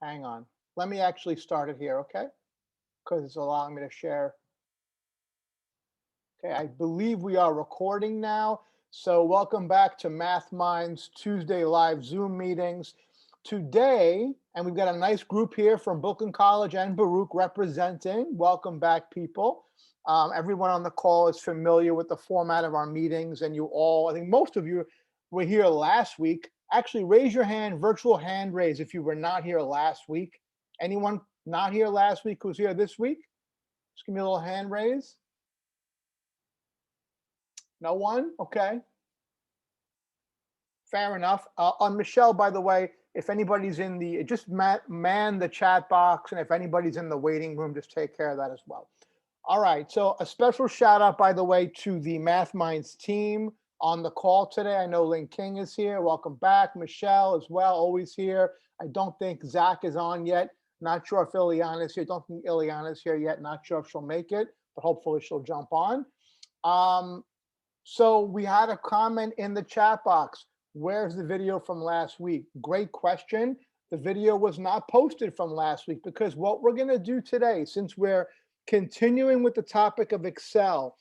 Hang on. Let me actually start it here, okay? Because it's allowing me to share. Okay, I believe we are recording now. So welcome back to MathMinds Tuesday live Zoom meetings. Today, and we've got a nice group here from Brooklyn College and Baruch representing. Welcome back, people. Everyone on the call is familiar with the format of our meetings, and you all, I think most of you were here last week. Actually, raise your hand, virtual hand raise if you were not here last week. Anyone not here last week who's here this week? Just give me a little hand raise. No one? Okay. Fair enough. On Michelle, by the way, if anybody's in the, just man the chat box, and if anybody's in the waiting room, just take care of that as well. All right, so a special shout out, by the way, to the MathMinds team on the call today. I know Lynn King is here. Welcome back. Michelle as well, always here. I don't think Zach is on yet. Not sure if Ileana is here. Don't think Ileana is here yet. Not sure if she'll make it, but hopefully she'll jump on. So we had a comment in the chat box. Where's the video from last week? Great question. The video was not posted from last week because what we're going to do today, since we're continuing with the topic of Excel,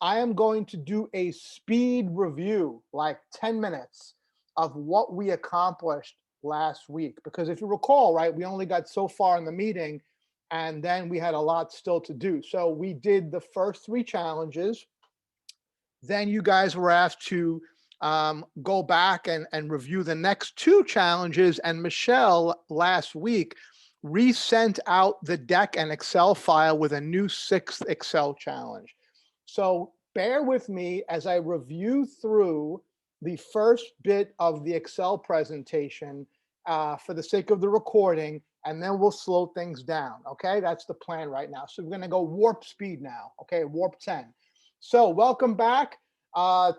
I am going to do a speed review, like 10 minutes of what we accomplished last week. Because if you recall, right, we only got so far in the meeting and then we had a lot still to do. So we did the first 3 challenges. Then you guys were asked to go back and review the next 2 challenges. And Michelle last week resent out the deck and Excel file with a new 6th Excel challenge. So bear with me as I review through the first bit of the Excel presentation for the sake of the recording, and then we'll slow things down. Okay, that's the plan right now. So we're going to go warp speed now. Okay, warp 10. So welcome back.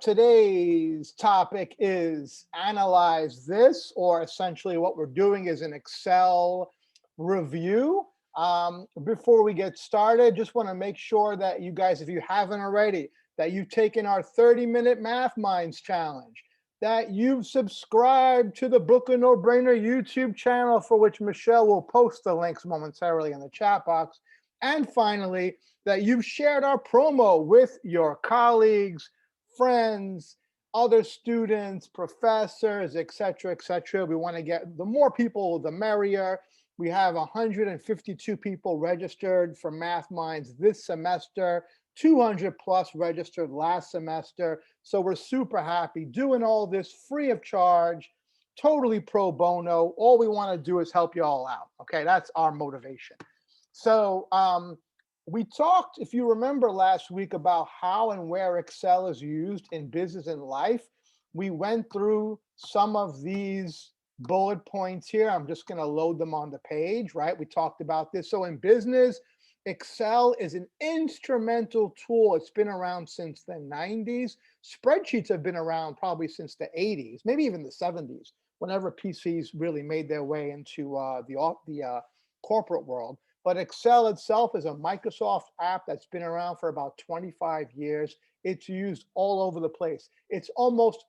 Today's topic is analyze this, or essentially what we're doing is an Excel review. Before we get started, just want to make sure that you guys, if you haven't already, that you've taken our 30-minute MathMinds challenge, that you've subscribed to the Brooklyn No Brainer YouTube channel, for which Michelle will post the links momentarily in the chat box. And finally, that you've shared our promo with your colleagues, friends, other students, professors, etc., etc. We want to get the more people, the merrier. We have 152 people registered for MathMinds this semester, 200 plus registered last semester. So we're super happy doing all this free of charge, totally pro bono. All we want to do is help you all out. Okay, that's our motivation. So we talked, if you remember last week, about how and where Excel is used in business and life. We went through some of these bullet points here. I'm just going to load them on the page, right? We talked about this. So in business, Excel is an instrumental tool. It's been around since the 90s. Spreadsheets have been around probably since the 80s, maybe even the 70s, whenever PCs really made their way into the corporate world. But Excel itself is a Microsoft app that's been around for about 25 years. It's used all over the place. It's almost,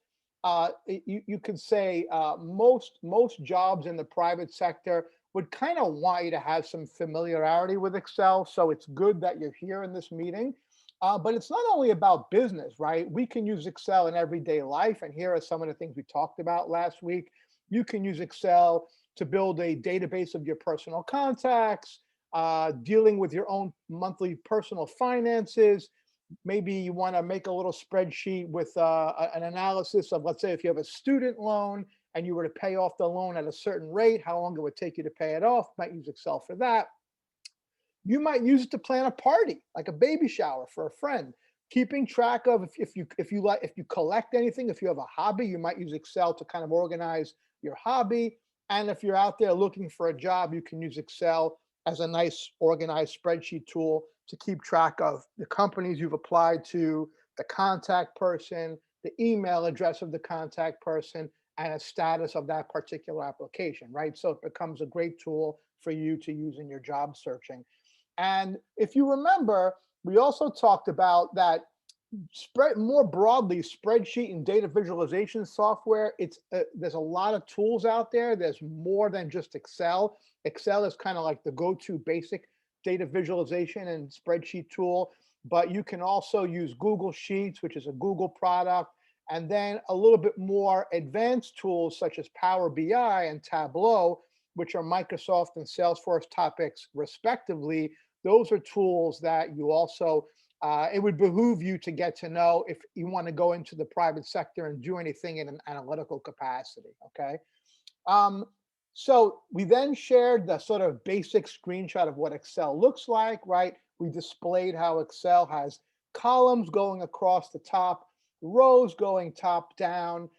you could say most jobs in the private sector would kind of want you to have some familiarity with Excel. So it's good that you're here in this meeting. But it's not only about business, right? We can use Excel in everyday life. And here are some of the things we talked about last week. You can use Excel to build a database of your personal contacts, dealing with your own monthly personal finances. Maybe you want to make a little spreadsheet with an analysis of, let's say, if you have a student loan and you were to pay off the loan at a certain rate, how long it would take you to pay it off. Might use Excel for that. You might use it to plan a party, like a baby shower for a friend. Keeping track of if you collect anything, if you have a hobby, you might use Excel to kind of organize your hobby. And if you're out there looking for a job, you can use Excel as a nice organized spreadsheet tool to keep track of the companies you've applied to, the contact person, the email address of the contact person, and a status of that particular application, right? So it becomes a great tool for you to use in your job searching. And if you remember, we also talked about that more broadly, spreadsheet and data visualization software, there's a lot of tools out there. There's more than just Excel. Excel is kind of like the go-to basic data visualization and spreadsheet tool, but you can also use Google Sheets, which is a Google product, and then a little bit more advanced tools such as Power BI and Tableau, which are Microsoft and Salesforce topics respectively. Those are tools that you also it would behoove you to get to know if you want to go into the private sector and do anything in an analytical capacity. Okay. Um, so we then shared the sort of basic screenshot of what Excel looks like, right? We displayed how Excel has columns going across the top, rows going top down.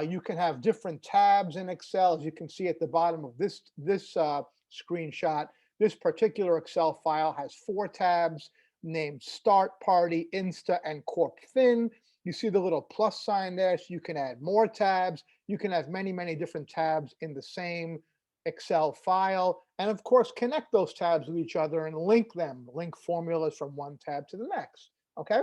You can have different tabs in Excel, as you can see at the bottom of this screenshot. This particular Excel file has 4 tabs named Start, Party, Insta, and Corp Fin. You see the little plus sign there, so you can add more tabs. You can have many, many different tabs in the same Excel file. And of course, connect those tabs with each other and link them, link formulas from one tab to the next. Okay.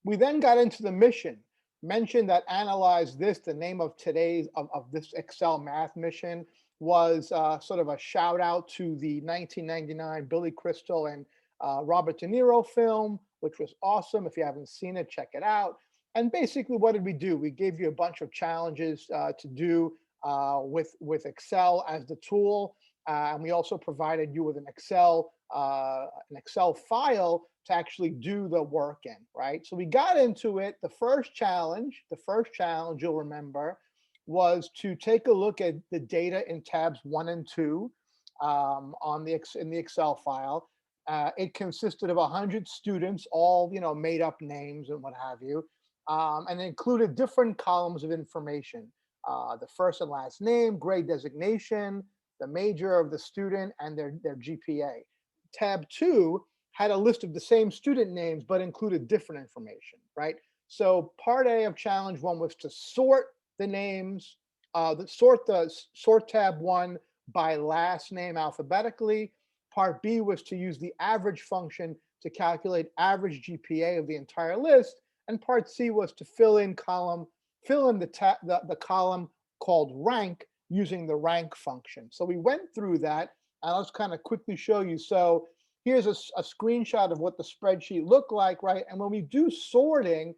We then got into the mission, mentioned that analyze this, the name of today's, of this Excel math mission was sort of a shout out to the 1999 Billy Crystal and Robert De Niro film, which was awesome. If you haven't seen it, check it out. And basically, what did we do? We gave you a bunch of challenges to do with Excel as the tool, and we also provided you with an Excel file to actually do the work in. Right. So we got into it. The first challenge you'll remember was to take a look at the data in tabs 1 and 2 in the Excel file. It consisted of 100 students, all made up names and what have you, and it included different columns of information: the first and last name, grade designation, the major of the student, and their GPA. Tab 2 had a list of the same student names but included different information. Right. So part A of challenge 1 was to sort the names, sort tab 1 by last name alphabetically. Part B was to use the average function to calculate average GPA of the entire list. And part C was to fill in the column called rank using the rank function. So we went through that, and I'll just kind of quickly show you. So here's a screenshot of what the spreadsheet looked like, right? And when we do sorting,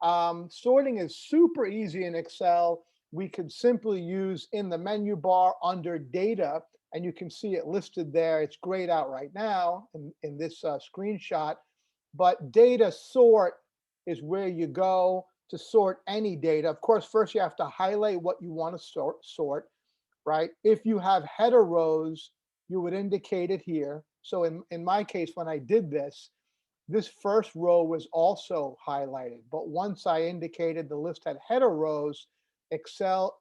sorting is super easy in Excel. We could simply use in the menu bar under data, and you can see it listed there. It's grayed out right now in this screenshot, but data sort is where you go to sort any data. Of course, first you have to highlight what you want to sort, right? If you have header rows, you would indicate it here. So in my case, when I did this first row was also highlighted, but once I indicated the list had header rows, Excel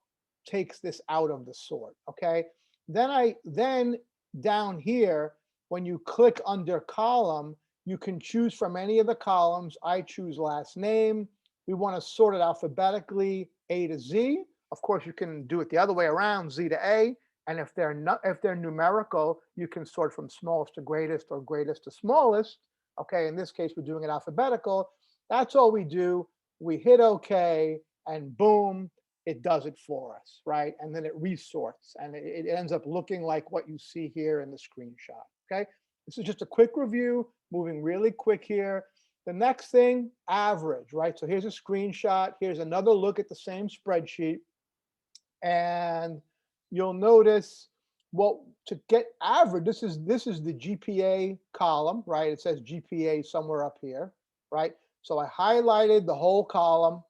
takes this out of the sort. Okay. Then down here, when you click under column, you can choose from any of the columns. I choose last name. We want to sort it alphabetically, A to Z. Of course, you can do it the other way around, Z to A. And if they're numerical, you can sort from smallest to greatest or greatest to smallest. Okay, in this case, we're doing it alphabetical. That's all we do. We hit OK, and boom, it does it for us, right? And then it resorts, and it ends up looking like what you see here in the screenshot. Okay, this is just a quick review, moving really quick here. The next thing, average, right? So here's a screenshot. Here's another look at the same spreadsheet, and you'll notice, well, to get average, this is the GPA column, right? It says GPA somewhere up here, right? So I highlighted the whole column.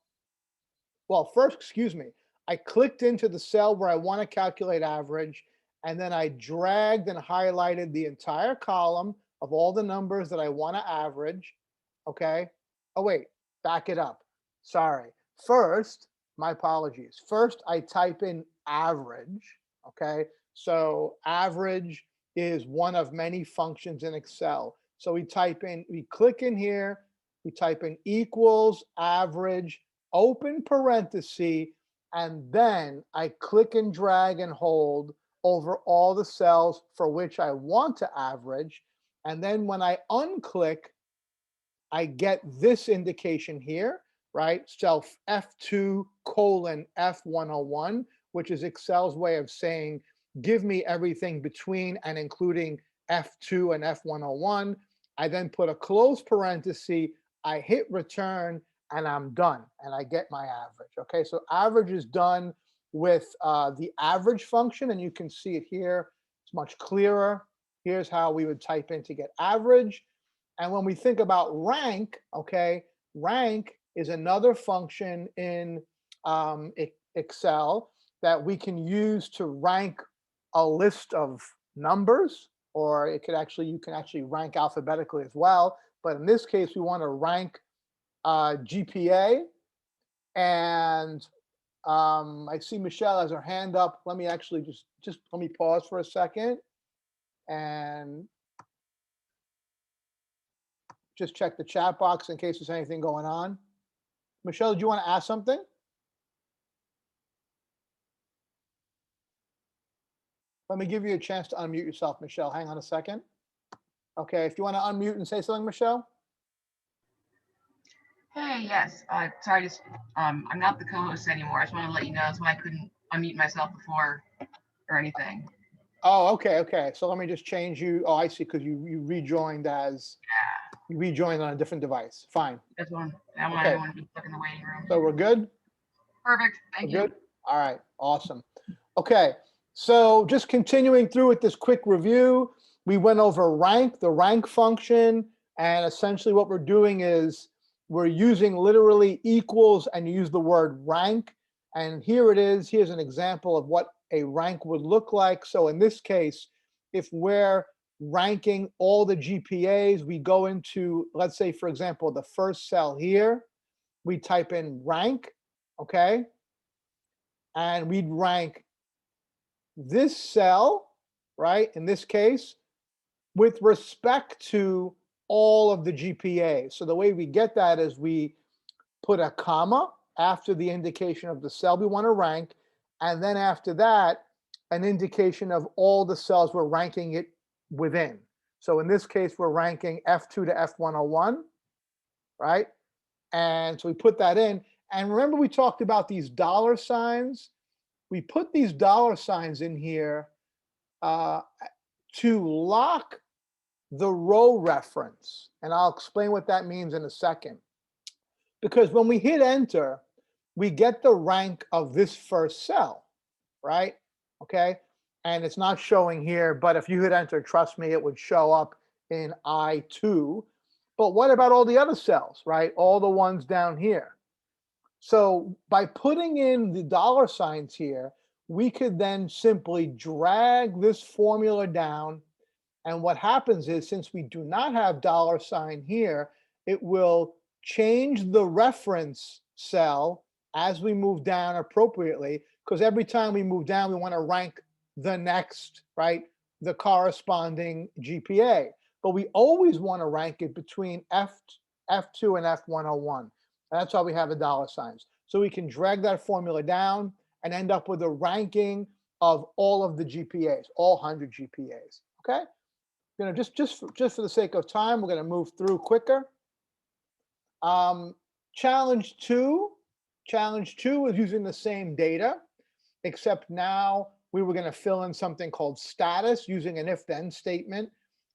Well, first, excuse me, I clicked into the cell where I want to calculate average, and then I dragged and highlighted the entire column of all the numbers that I want to average. Okay. Oh, wait, back it up. Sorry. First, my apologies. First, I type in average. Okay. So average is one of many functions in Excel. So we click in here, we type in equals average, open parenthesis, and then I click and drag and hold over all the cells for which I want to average. And then when I unclick, I get this indication here, right? Cell F2 colon F101, which is Excel's way of saying, give me everything between and including F2 and F101. I then put a close parenthesis, I hit return, and I'm done, and I get my average. Okay, so average is done with the average function, and you can see it here. It's much clearer. Here's how we would type in to get average. And when we think about rank, okay, rank is another function in Excel that we can use to rank a list of numbers, or it could actually, you can actually rank alphabetically as well. But in this case, we want to rank GPA. And I see Michelle has her hand up. Let me actually just let me pause for a second and just check the chat box in case there's anything going on. Michelle, do you want to ask something? Let me give you a chance to unmute yourself, Michelle. Hang on a second. Okay, if you want to unmute and say something, Michelle. Hey, yes. Sorry, I'm not the co-host anymore. I just want to let you know that's why I couldn't unmute myself before or anything. Oh, okay, okay. So let me just change you. Oh, I see, because you rejoined as you rejoined on a different device. Fine. That's one. That one. Okay. I don't want to be stuck in the waiting room. So we're good? Perfect. Thank you. Good? All right, awesome. Okay, so just continuing through with this quick review, we went over rank, the rank function, and essentially what we're doing is we're using literally equals and use the word rank. And here it is. Here's an example of what a rank would look like. So in this case, if we're ranking all the GPAs, we go into, let's say, for example, the first cell here, we type in rank, okay? And we'd rank this cell, right, in this case, with respect to all of the GPAs. So the way we get that is we put a comma after the indication of the cell we want to rank, and then after that, an indication of all the cells we're ranking it within. So in this case, we're ranking F2 to F101, right? And so we put that in. And remember we talked about these dollar signs? We put these dollar signs in here to lock the row reference. And I'll explain what that means in a second. Because when we hit enter, we get the rank of this first cell, right? Okay. And it's not showing here, but if you hit enter, trust me, it would show up in I2. But what about all the other cells, right? All the ones down here. So by putting in the dollar signs here, we could then simply drag this formula down. And what happens is, since we do not have dollar sign here, it will change the reference cell as we move down appropriately, because every time we move down, we want to rank the next, right, the corresponding GPA. But we always want to rank it between F2 and F101. That's why we have the dollar signs. So we can drag that formula down and end up with a ranking of all of the GPAs, all 100 GPAs. Okay. You know, just for the sake of time, we're going to move through quicker. Challenge two is using the same data, except now we were going to fill in something called status using an if-then statement.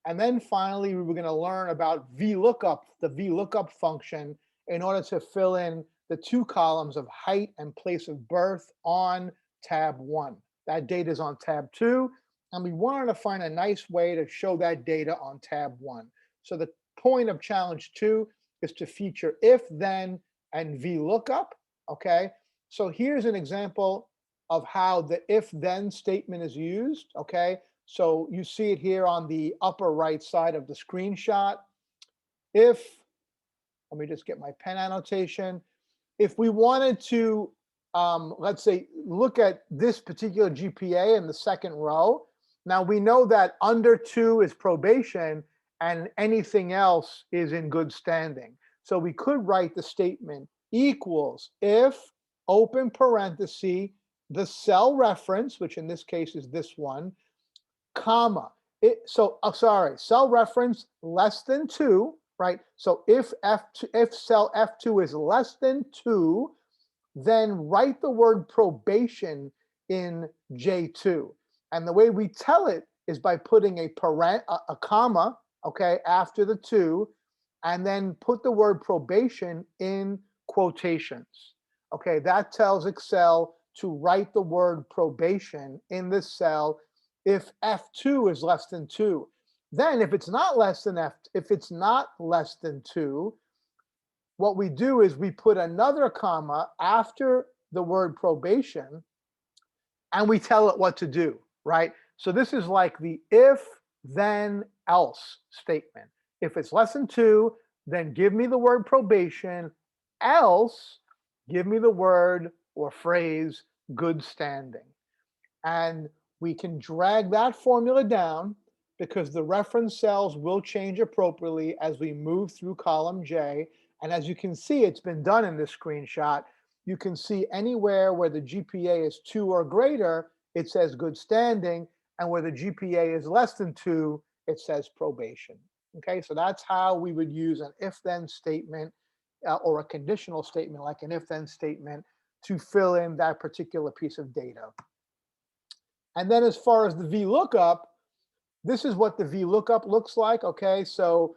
And then finally, we were going to learn about Vlookup, the Vlookup function, in order to fill in the two columns of height and place of birth on tab 1. That data is on tab 2. And we wanted to find a nice way to show that data on tab 1. So the point of challenge 2 is to feature if, then, and Vlookup, okay? So here's an example of how the if, then statement is used, okay? So you see it here on the upper right side of the screenshot. If, let me just get my pen annotation. If we wanted to, let's say, look at this particular GPA in the second row, now we know that under 2 is probation and anything else is in good standing. So we could write the statement equals if, open parenthesis, the cell reference, which in this case is this one, comma. Cell reference less than 2, right? So if if cell F2 is less than 2, then write the word probation in J2. And the way we tell it is by putting a comma, okay, after the 2, and then put the word probation in quotations. Okay, that tells Excel to write the word probation in this cell if F2 is less than 2. Then if it's not less than if it's not less than 2, what we do is we put another comma after the word probation and we tell it what to do, right? So this is like the if then else statement. If it's less than 2, then give me the word probation, else give me the word or phrase good standing. And we can drag that formula down because the reference cells will change appropriately as we move through column J. And as you can see, it's been done in this screenshot. You can see anywhere where the GPA is 2 or greater, it says good standing. And where the GPA is less than 2, it says probation. Okay, so that's how we would use an if-then statement or a conditional statement like an if-then statement to fill in that particular piece of data. And then as far as the VLOOKUP, this is what the VLOOKUP looks like, okay? So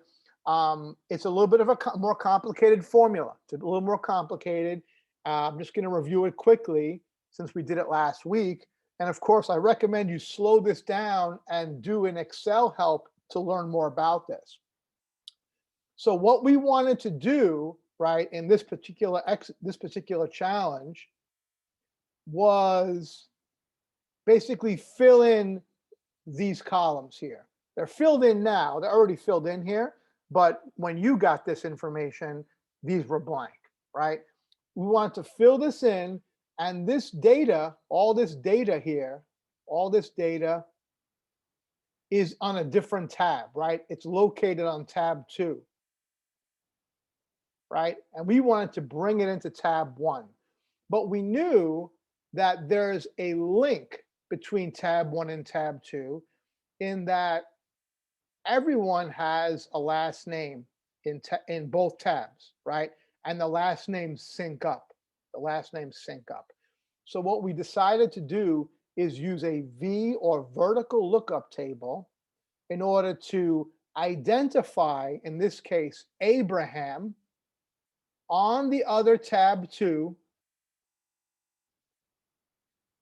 it's a little bit of a more complicated formula. It's a little more complicated. I'm just gonna review it quickly since we did it last week. And of course, I recommend you slow this down and do an Excel help to learn more about this. So what we wanted to do, right, in this particular challenge was basically fill in these columns here. They're filled in now. They're already filled in here. But when you got this information, these were blank, right? We want to fill this in. And this data, all this data here, all this data is on a different tab, right? It's located on tab 2, right? And we wanted to bring it into tab 1. But we knew that there's a link between tab 1 and tab 2 in that everyone has a last name in both tabs, right? And the last names sync up. The last names sync up. So what we decided to do is use a V or vertical lookup table in order to identify, in this case, Abraham on the other tab 2.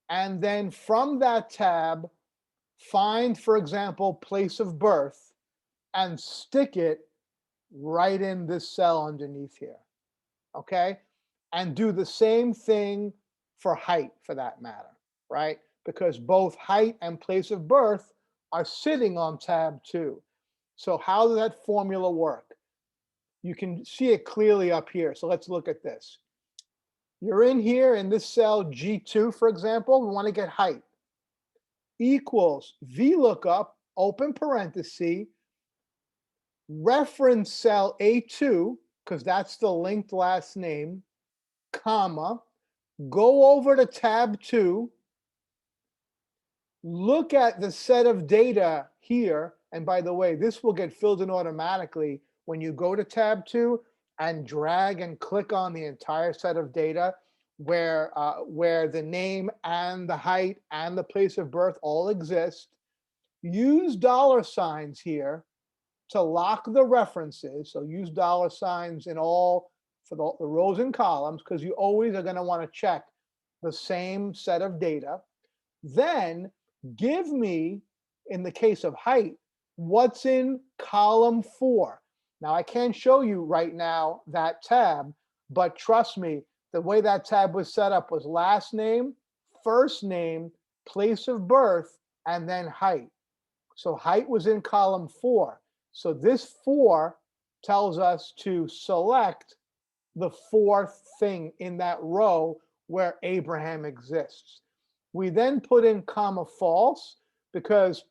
And then from that tab, find, for example, place of birth and stick it right in this cell underneath here, okay? And do the same thing for height for that matter, right? Because both height and place of birth are sitting on tab 2. So how does that formula work? You can see it clearly up here. So let's look at this. You're in here in this cell G2, for example, we want to get height. Equals VLOOKUP, open parenthesis, reference cell A2, because that's the linked last name, comma, go over to tab 2, look at the set of data here, and by the way, this will get filled in automatically when you go to tab 2 and drag and click on the entire set of data where the name and the height and the place of birth all exist. Use dollar signs here to lock the references. So use dollar signs in all for the rows and columns because you always are going to want to check the same set of data. Then give me, in the case of height, what's in column 4. Now I can't show you right now that tab, but trust me, the way that tab was set up was last name, first name, place of birth, and then height. So height was in column 4. So this 4 tells us to select the 4th thing in that row where Abraham exists. We then put in comma false because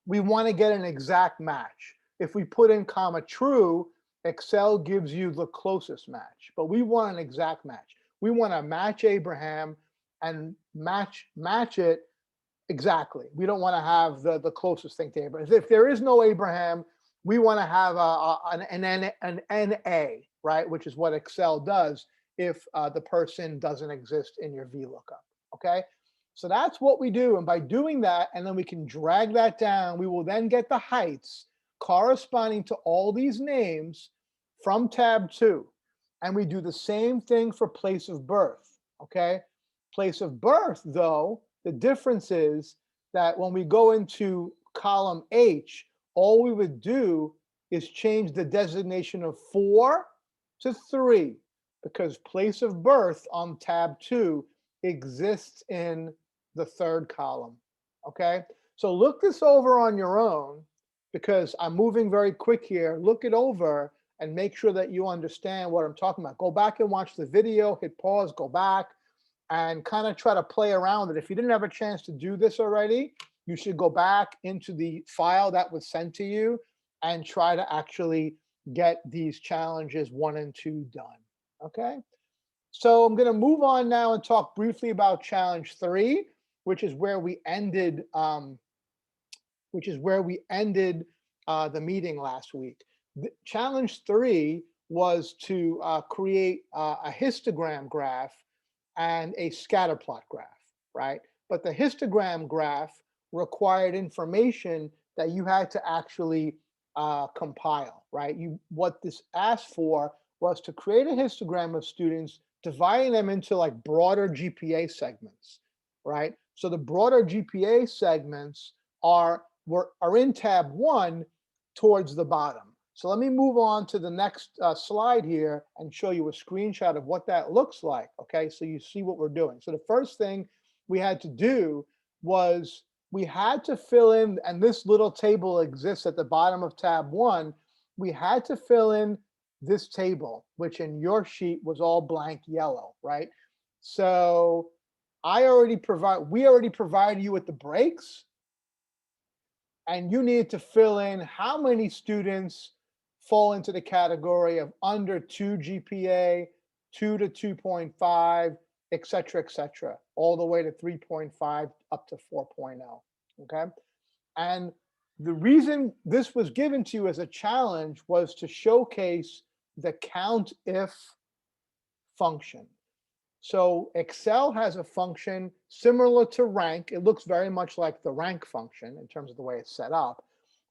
we want to get an exact match. If we put in comma true, Excel gives you the closest match, but we want an exact match. We want to match Abraham and match it exactly. We don't want to have the closest thing to Abraham. If there is no Abraham, we want to have an NA, right? Which is what Excel does if the person doesn't exist in your VLOOKUP, okay? So that's what we do. And by doing that, and then we can drag that down, we will then get the heights corresponding to all these names from tab 2. And we do the same thing for place of birth, okay? Place of birth, though, the difference is that when we go into column H, all we would do is change the designation of 4 to 3, because place of birth on tab 2 exists in the third column, okay? So look this over on your own, because I'm moving very quick here. Look it over and make sure that you understand what I'm talking about. Go back and watch the video, hit pause, go back, and kind of try to play around with it. If you didn't have a chance to do this already, you should go back into the file that was sent to you and try to actually get these challenges 1 and 2 done, okay? So I'm going to move on now and talk briefly about challenge 3, which is where we ended the meeting last week. Challenge 3 was to create a histogram graph and a scatterplot graph, right? But the histogram graph required information that you had to actually compile, right? What this asked for was to create a histogram of students, dividing them into like broader GPA segments, right? So the broader GPA segments are in tab 1 towards the bottom. So let me move on to the next slide here and show you a screenshot of what that looks like, okay? So you see what we're doing. So the first thing we had to do was we had to fill in, and this little table exists at the bottom of tab 1, we had to fill in this table, which in your sheet was all blank yellow, right? So we already provided you with the breaks, and you need to fill in how many students fall into the category of under 2 GPA, 2 to 2.5, et cetera, all the way to 3.5 up to 4.0, okay? And the reason this was given to you as a challenge was to showcase the Countif function. So Excel has a function similar to rank. It looks very much like the rank function in terms of the way it's set up.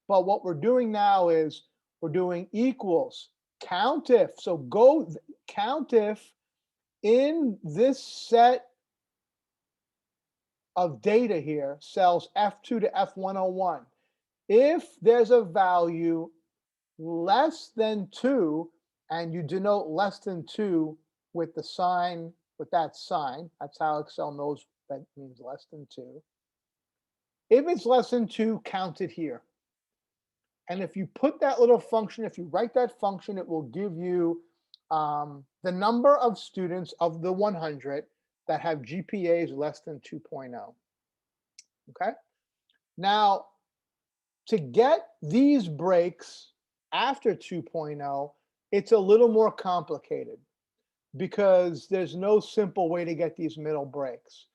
But what we're doing now is we're doing equals Countif. So go Countif in this set of data here, cells F2 to F101. If there's a value less than 2, and you denote less than 2 with the sign, with that sign, that's how Excel knows that means less than 2. If it's less than 2, count it here. And if you put that little function, if you write that function, it will give you the number of students of the 100 that have GPAs less than 2.0. Okay. Now, to get these breaks after 2.0, it's a little more complicated because there's no simple way to get these middle breaks.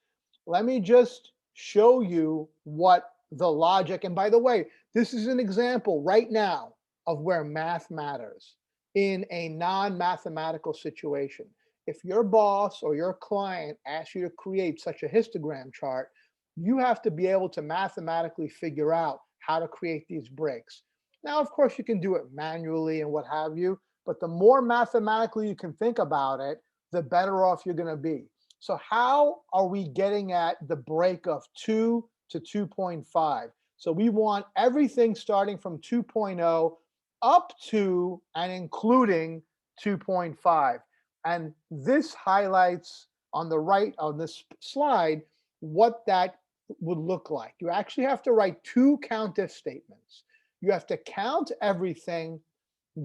Let me just show you what the logic, and by the way, this is an example right now of where math matters in a non-mathematical situation. If your boss or your client asks you to create such a histogram chart, you have to be able to mathematically figure out how to create these breaks. Now, of course, you can do it manually and what have you, but the more mathematically you can think about it, the better off you're going to be. So how are we getting at the break of 2 to 2.5? So we want everything starting from 2.0 up to and including 2.5. And this highlights on the right on this slide what that would look like. You actually have to write 2 Countif statements. You have to count everything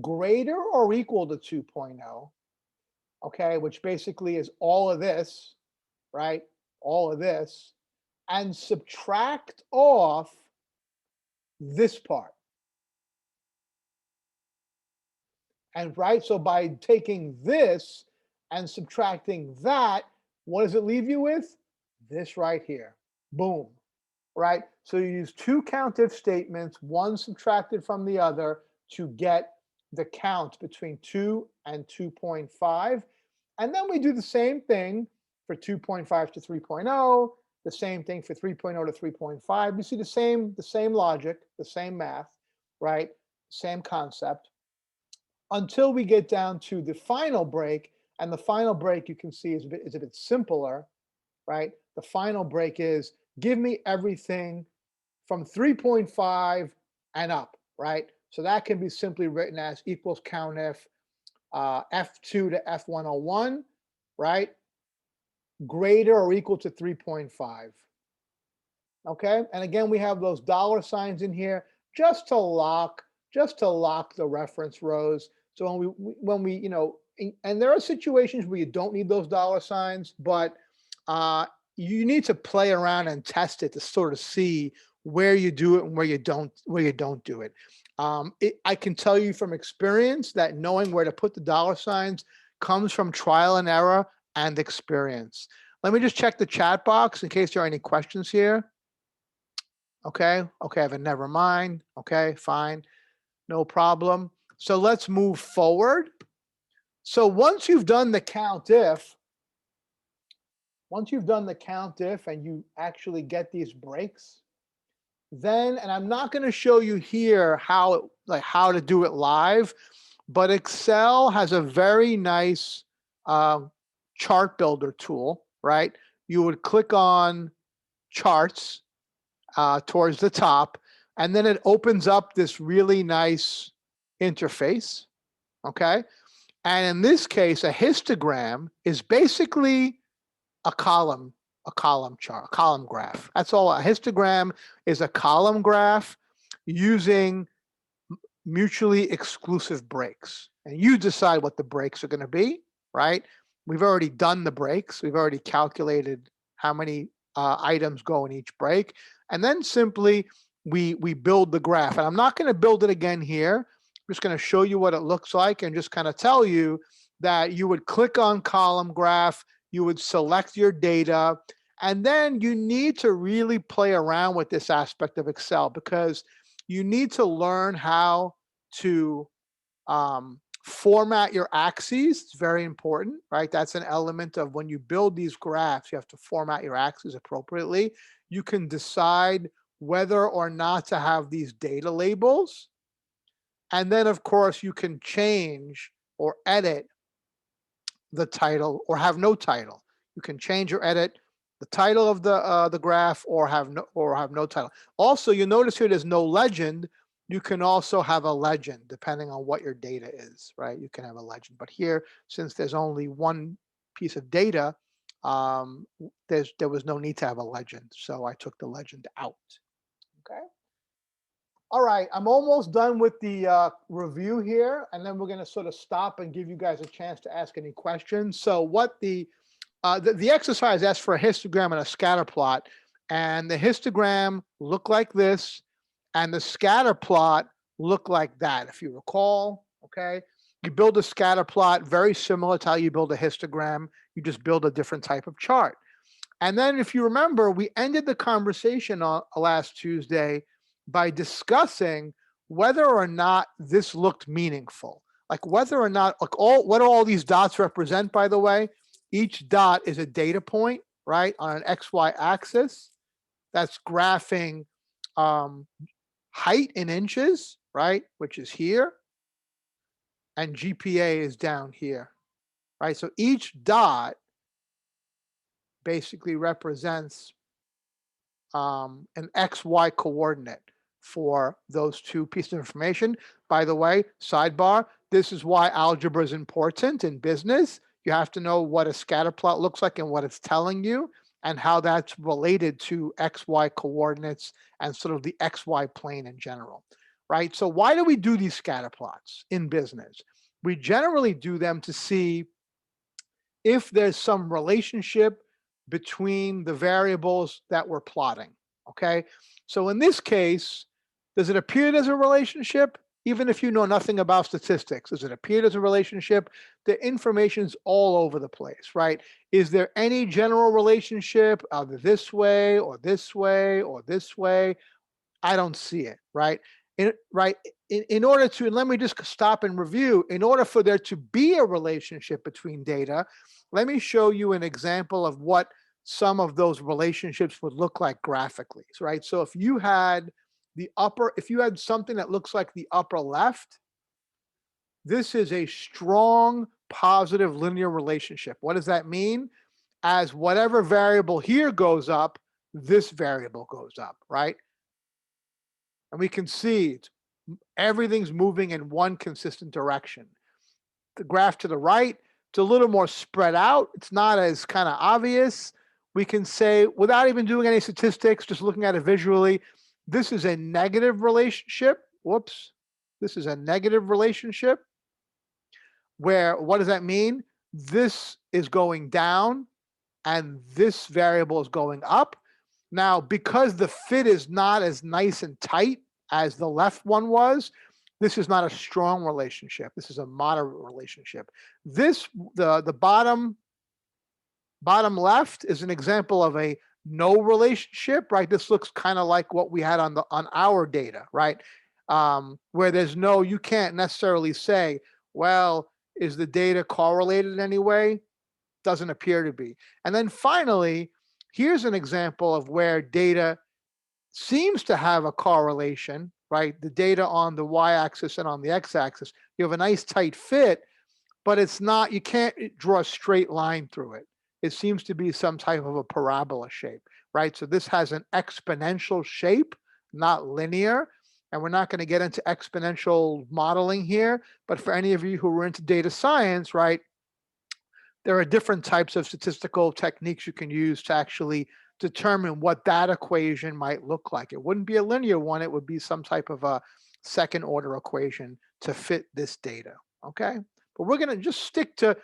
greater or equal to 2.0, okay, which basically is all of this, right? All of this, and subtract off this part. And right, so by taking this and subtracting that, what does it leave you with? This right here. Boom. Right? So you use 2 Countif statements, one subtracted from the other to get the count between 2 and 2.5. And then we do the same thing for 2.5 to 3.0, the same thing for 3.0 to 3.5. You see the same logic, the same math, right? Same concept until we get down to the final break. And the final break you can see is a bit simpler, right? The final break is give me everything from 3.5 and up, right? So that can be simply written as equals Countif F2 to F101, right? Greater or equal to 3.5. Okay, and again, we have those dollar signs in here just to lock the reference rows. So when we and there are situations where you don't need those dollar signs, but you need to play around and test it to sort of see where you do it and where you don't do it. I can tell you from experience that knowing where to put the dollar signs comes from trial and error and experience. Let me just check the chat box in case there are any questions here. Okay, Evan, never mind. Okay, fine, no problem. So let's move forward. So once you've done the Countif, and you actually get these breaks, then, and I'm not going to show you here how to do it live, but Excel has a very nice chart builder tool, right? You would click on charts towards the top, and then it opens up this really nice interface, okay? And in this case, a histogram is basically a column chart, a column graph. That's all. A histogram is a column graph using mutually exclusive breaks. And you decide what the breaks are going to be, right? We've already done the breaks. We've already calculated how many items go in each break. And then simply we build the graph. And I'm not going to build it again here. I'm just going to show you what it looks like and just kind of tell you that you would click on column graph, you would select your data, and then you need to really play around with this aspect of Excel because you need to learn how to format your axes. It's very important, right? That's an element of when you build these graphs, you have to format your axes appropriately. You can decide whether or not to have these data labels. And then, of course, you can change or edit the title or have no title. You can change or edit the title of the graph or have no title. Also, you notice here there's no legend. You can also have a legend depending on what your data is, right? You can have a legend. But here, since there's only one piece of data, there was no need to have a legend. So I took the legend out. Okay. All right, I'm almost done with the review here, and then we're going to sort of stop and give you guys a chance to ask any questions. So what the exercise asks for a histogram and a scatter plot, and the histogram looked like this, and the scatter plot looked like that, if you recall, okay? You build a scatter plot very similar to how you build a histogram. You just build a different type of chart. And then if you remember, we ended the conversation on last Tuesday by discussing whether or not this looked meaningful. Like whether or not, like what all these dots represent, by the way, each dot is a data point, right, on an XY axis. That's graphing height in inches, right, which is here, and GPA is down here, right? So each dot basically represents an XY coordinate for those two pieces of information. By the way, sidebar, this is why algebra is important in business. You have to know what a scatter plot looks like and what it's telling you and how that's related to XY coordinates and sort of the XY plane in general, right? So why do we do these scatter plots in business? We generally do them to see if there's some relationship between the variables that we're plotting, okay? So in this case, does it appear there's a relationship? Even if you know nothing about statistics, does it appear there's a relationship? The information's all over the place, right? Is there any general relationship either this way or this way or this way? I don't see it, right? in order to, and let me just stop and review, in order for there to be a relationship between data, let me show you an example of what some of those relationships would look like graphically, right? So if you had something that looks like the upper left, this is a strong positive linear relationship. What does that mean? As whatever variable here goes up, this variable goes up, right? And we can see everything's moving in one consistent direction. The graph to the right, it's a little more spread out. It's not as kind of obvious. We can say, without even doing any statistics, just looking at it visually, this is a negative relationship. Whoops. This is a negative relationship where, what does that mean? This is going down and this variable is going up. Now, because the fit is not as nice and tight as the left one was, this is not a strong relationship. This is a moderate relationship. The bottom left is an example of a no relationship, right? This looks kind of like what we had on our data, right? Where there's no, you can't necessarily say, well, is the data correlated in any way? Doesn't appear to be. And then finally, here's an example of where data seems to have a correlation, right? The data on the y-axis and on the x-axis, you have a nice tight fit, but it's not, you can't draw a straight line through it. It seems to be some type of a parabola shape, right? So this has an exponential shape, not linear. And we're not going to get into exponential modeling here, but for any of you who are into data science, right, there are different types of statistical techniques you can use to actually determine what that equation might look like. It wouldn't be a linear one. It would be some type of a second order equation to fit this data, okay? But we're going to just stick to,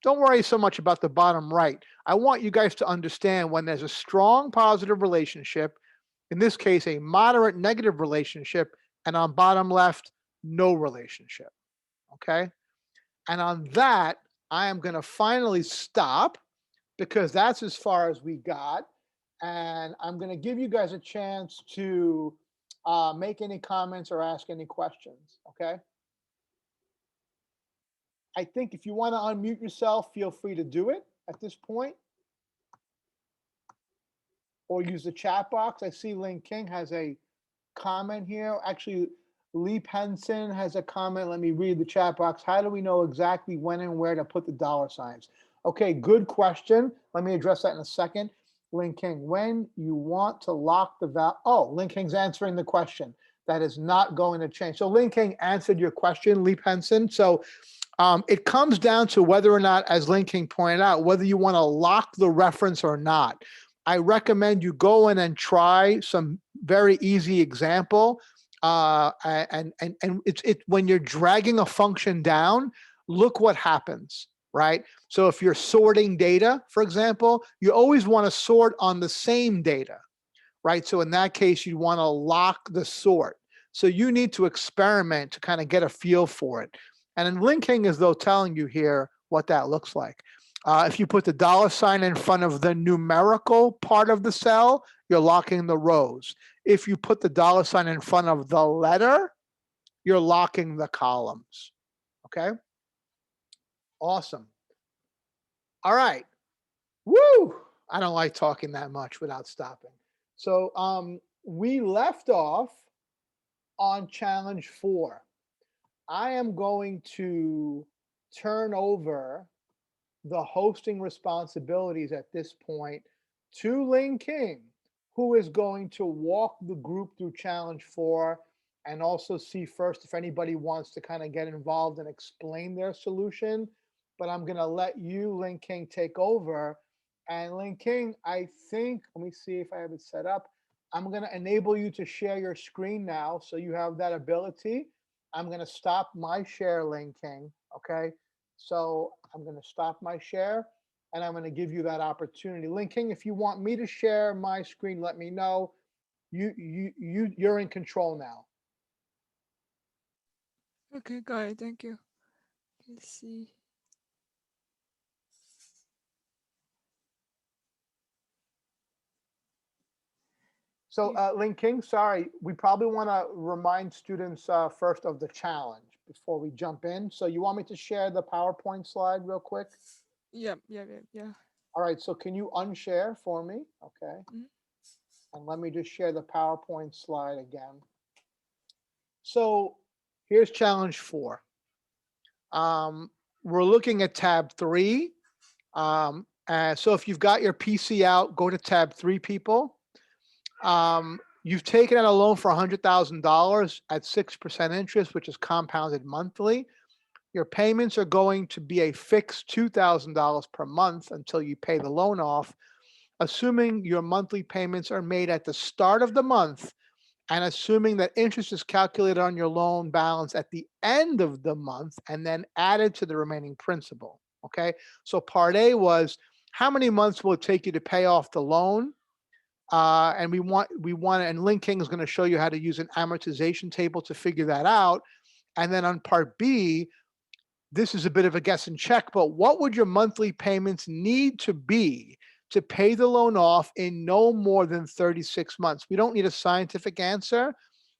don't worry so much about the bottom right. I want you guys to understand when there's a strong positive relationship, in this case, a moderate negative relationship, and on bottom left, no relationship, okay? And on that, I am going to finally stop because that's as far as we got. And I'm going to give you guys a chance to make any comments or ask any questions, okay? I think if you want to unmute yourself, feel free to do it at this point. Or use the chat box. I see Lynn King has a comment here. Actually, Lee Penson has a comment. Let me read the chat box. How do we know exactly when and where to put the dollar signs? Okay, good question. Let me address that in a second. Lynn King, when you want to lock the value. Oh, Lynn King's answering the question. That is not going to change. So Lynn King answered your question, Lee Penson. So it comes down to whether or not, as Lynn King pointed out, whether you want to lock the reference or not. I recommend you go in and try some very easy example. And it's when you're dragging a function down, look what happens, right? So if you're sorting data, for example, you always want to sort on the same data, right? So in that case, you want to lock the sort. So you need to experiment to kind of get a feel for it. And in linking is though telling you here what that looks like. If you put the dollar sign in front of the numerical part of the cell, you're locking the rows. If you put the dollar sign in front of the letter, you're locking the columns. Okay? Awesome. All right. Woo! I don't like talking that much without stopping. So we left off on challenge 4. I am going to turn over the hosting responsibilities at this point to Lynn King, who is going to walk the group through challenge 4 and also see first if anybody wants to kind of get involved and explain their solution. But I'm going to let you, Lynn King, take over. And Lynn King, I think, let me see if I have it set up. I'm going to enable you to share your screen now, so you have that ability. I'm going to stop my share, Lynn King, okay? So I'm going to stop my share and I'm going to give you that opportunity. Lynn King, if you want me to share my screen, let me know. You're in control now. Okay, got it. Thank you. Let's see. So Lin King, sorry, we probably want to remind students first of the challenge before we jump in. So you want me to share the PowerPoint slide real quick? Yeah. All right, so can you unshare for me? Okay. Mhm. And let me just share the PowerPoint slide again. So here's challenge 4. We're looking at tab 3. So if you've got your PC out, go to tab 3, people. You've taken out a loan for $100,000 at 6% interest, which is compounded monthly. Your payments are going to be a fixed $2,000 per month until you pay the loan off, assuming your monthly payments are made at the start of the month and assuming that interest is calculated on your loan balance at the end of the month and then added to the remaining principal. Okay, so part A was how many months will it take you to pay off the loan? And we want, and Lin King is going to show you how to use an amortization table to figure that out. And then on part B, this is a bit of a guess and check, but what would your monthly payments need to be to pay the loan off in no more than 36 months? We don't need a scientific answer.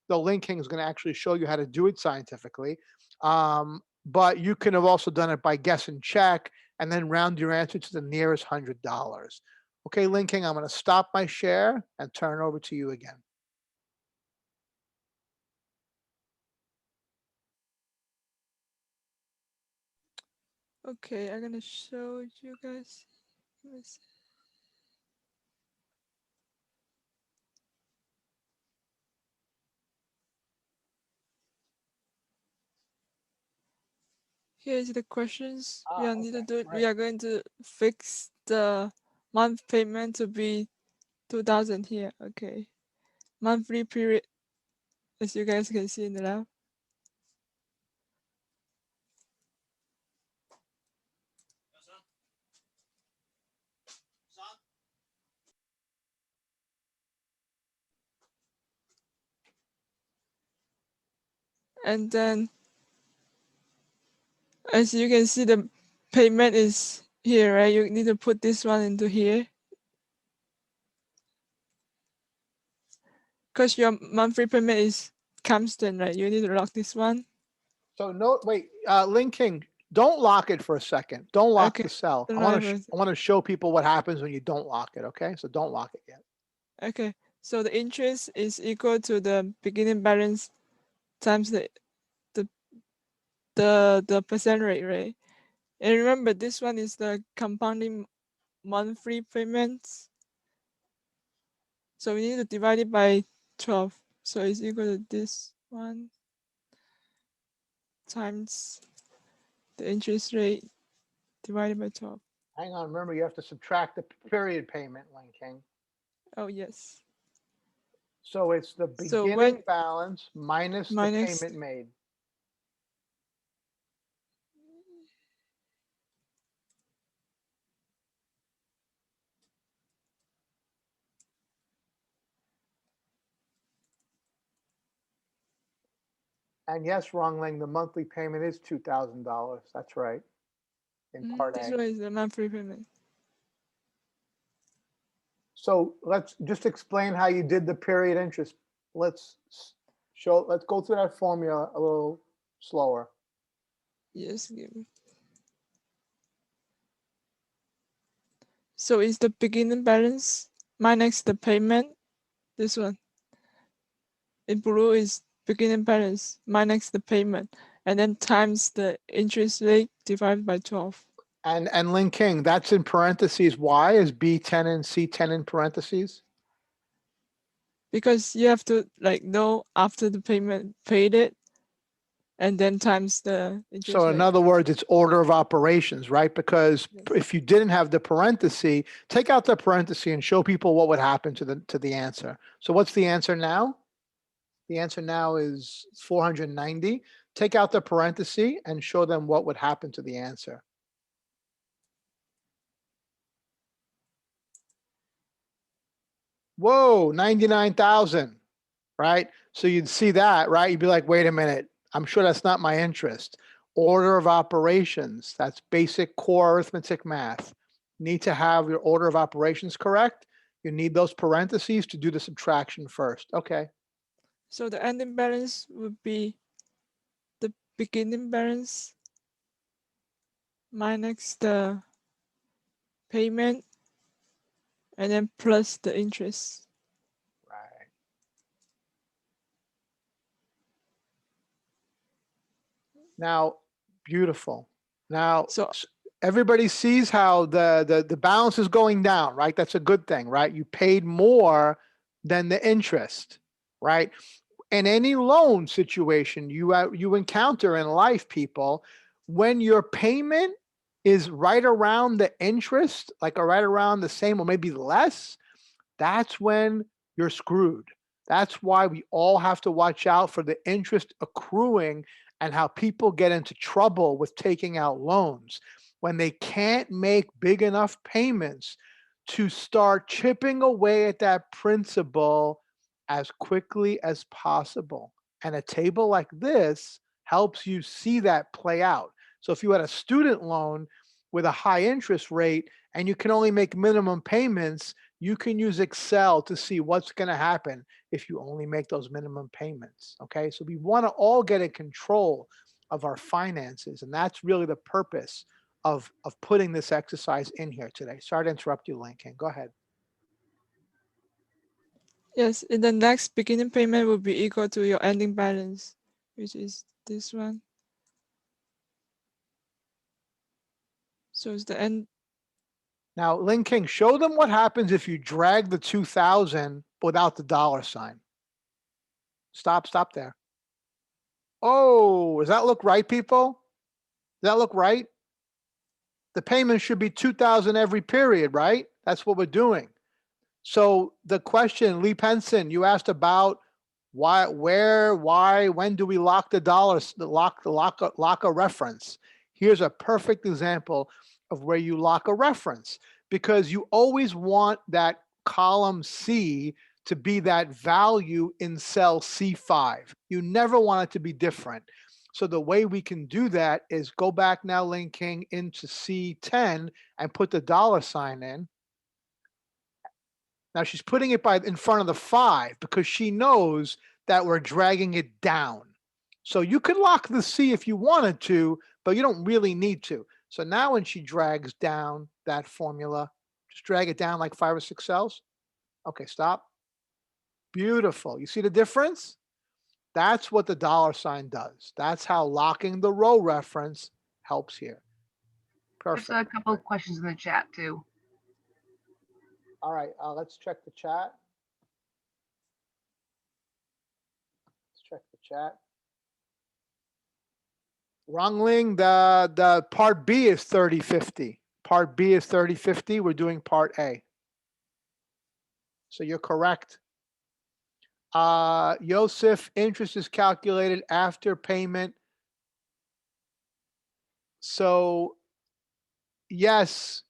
The Lin King is going to actually show you how to do it scientifically. But you can have also done it by guess and check and then round your answer to the nearest $100. Okay, Lin King, I'm going to stop my share and turn over to you again. Okay, I'm gonna show you guys. Let me see. Here's the questions we are need to do. We are going to fix the month payment to be 2,000 here. Okay, monthly period, as you guys can see in the left. And then, as you can see, the payment is here, right? You need to put this one into here. Because your monthly payment is constant, right? You need to lock this one. So no, wait, Lin King, don't lock it for a second. Don't lock Okay, the cell. I don't want lock to it. I want to show people what happens when you don't lock it. Okay, so don't lock it yet. Okay, so the interest is equal to the beginning balance times the percent rate, right? And remember, this one is the compounding monthly payments. So we need to divide it by 12. So it's equal to this one times the interest rate divided by 12. Hang on, remember you have to subtract the period payment, Lin King. Oh, yes. So it's the So beginning balance minus the minus payment made. And yes, Rongling, the monthly payment is $2,000. That's right. In part this A. one is the monthly payment. So let's just explain how you did the period interest. Let's go through that formula a little slower. Yes, give me. So it's the beginning balance minus the payment. This one. In blue is beginning balance minus the payment, and then times the interest rate divided by 12. And Lin King, that's in parentheses. Why is B10 and C10 in parentheses? Because you have to know after the payment paid it, and then times the interest So rate. in other words, it's order of operations, right? Because Yes. if you didn't have the parenthesis, take out the parenthesis and show people what would happen to the answer. So what's the answer now? The answer now is 490. Take out the parenthesis and show them what would happen to the answer. Whoa, 99,000, right? So you'd see that, right? You'd be like, wait a minute, I'm sure that's not my interest. Order of operations, that's basic core arithmetic math. Need to have your order of operations correct. You need those parentheses to do the subtraction first. Okay. So the ending balance would be the beginning balance minus the payment and then plus the interest. Right. Now, beautiful. Now, So everybody sees how the balance is going down, right? That's a good thing, right? You paid more than the interest, right? In any loan situation you encounter in life, people, when your payment is right around the interest, like right around the same or maybe less, that's when you're screwed. That's why we all have to watch out for the interest accruing and how people get into trouble with taking out loans when they can't make big enough payments to start chipping away at that principal as quickly as possible. And a table like this helps you see that play out. So if you had a student loan with a high interest rate and you can only make minimum payments, you can use Excel to see what's going to happen if you only make those minimum payments. Okay, so we want to all get in control of our finances, and that's really the purpose of putting this exercise in here today. Sorry to interrupt you, Lincoln. Go ahead. yes, in the next beginning payment will be equal to your ending balance, which is this one. So it's the end. Now, Lincoln, show them what happens if you drag the 2000 without the dollar sign. Stop there. Oh, does that look right, people? Does that look right? The payment should be 2000 every period, right? That's what we're doing. So the question, Lee Penson, you asked about why, where, why, when do we lock the dollars, lock a reference? Here's a perfect example of where you lock a reference, because you always want that column C to be that value in cell C5. You never want it to be different. So the way we can do that is go back now, linking into C10 and put the dollar sign in. Now she's putting it in front of the 5 because she knows that we're dragging it down. So you could lock the C if you wanted to, but you don't really need to. So now when she drags down that formula, just drag it down like 5 or 6 cells. Okay, stop. Beautiful. You see the difference? That's what the dollar sign does. That's how locking the row reference helps here. Perfect. There's a couple of questions in the chat too. All right, let's check the chat. Let's check the chat. Rungling, the part B is 3050. Part B is 3050. We're doing part A. So you're correct. Yosef, interest is calculated after payment. So yes,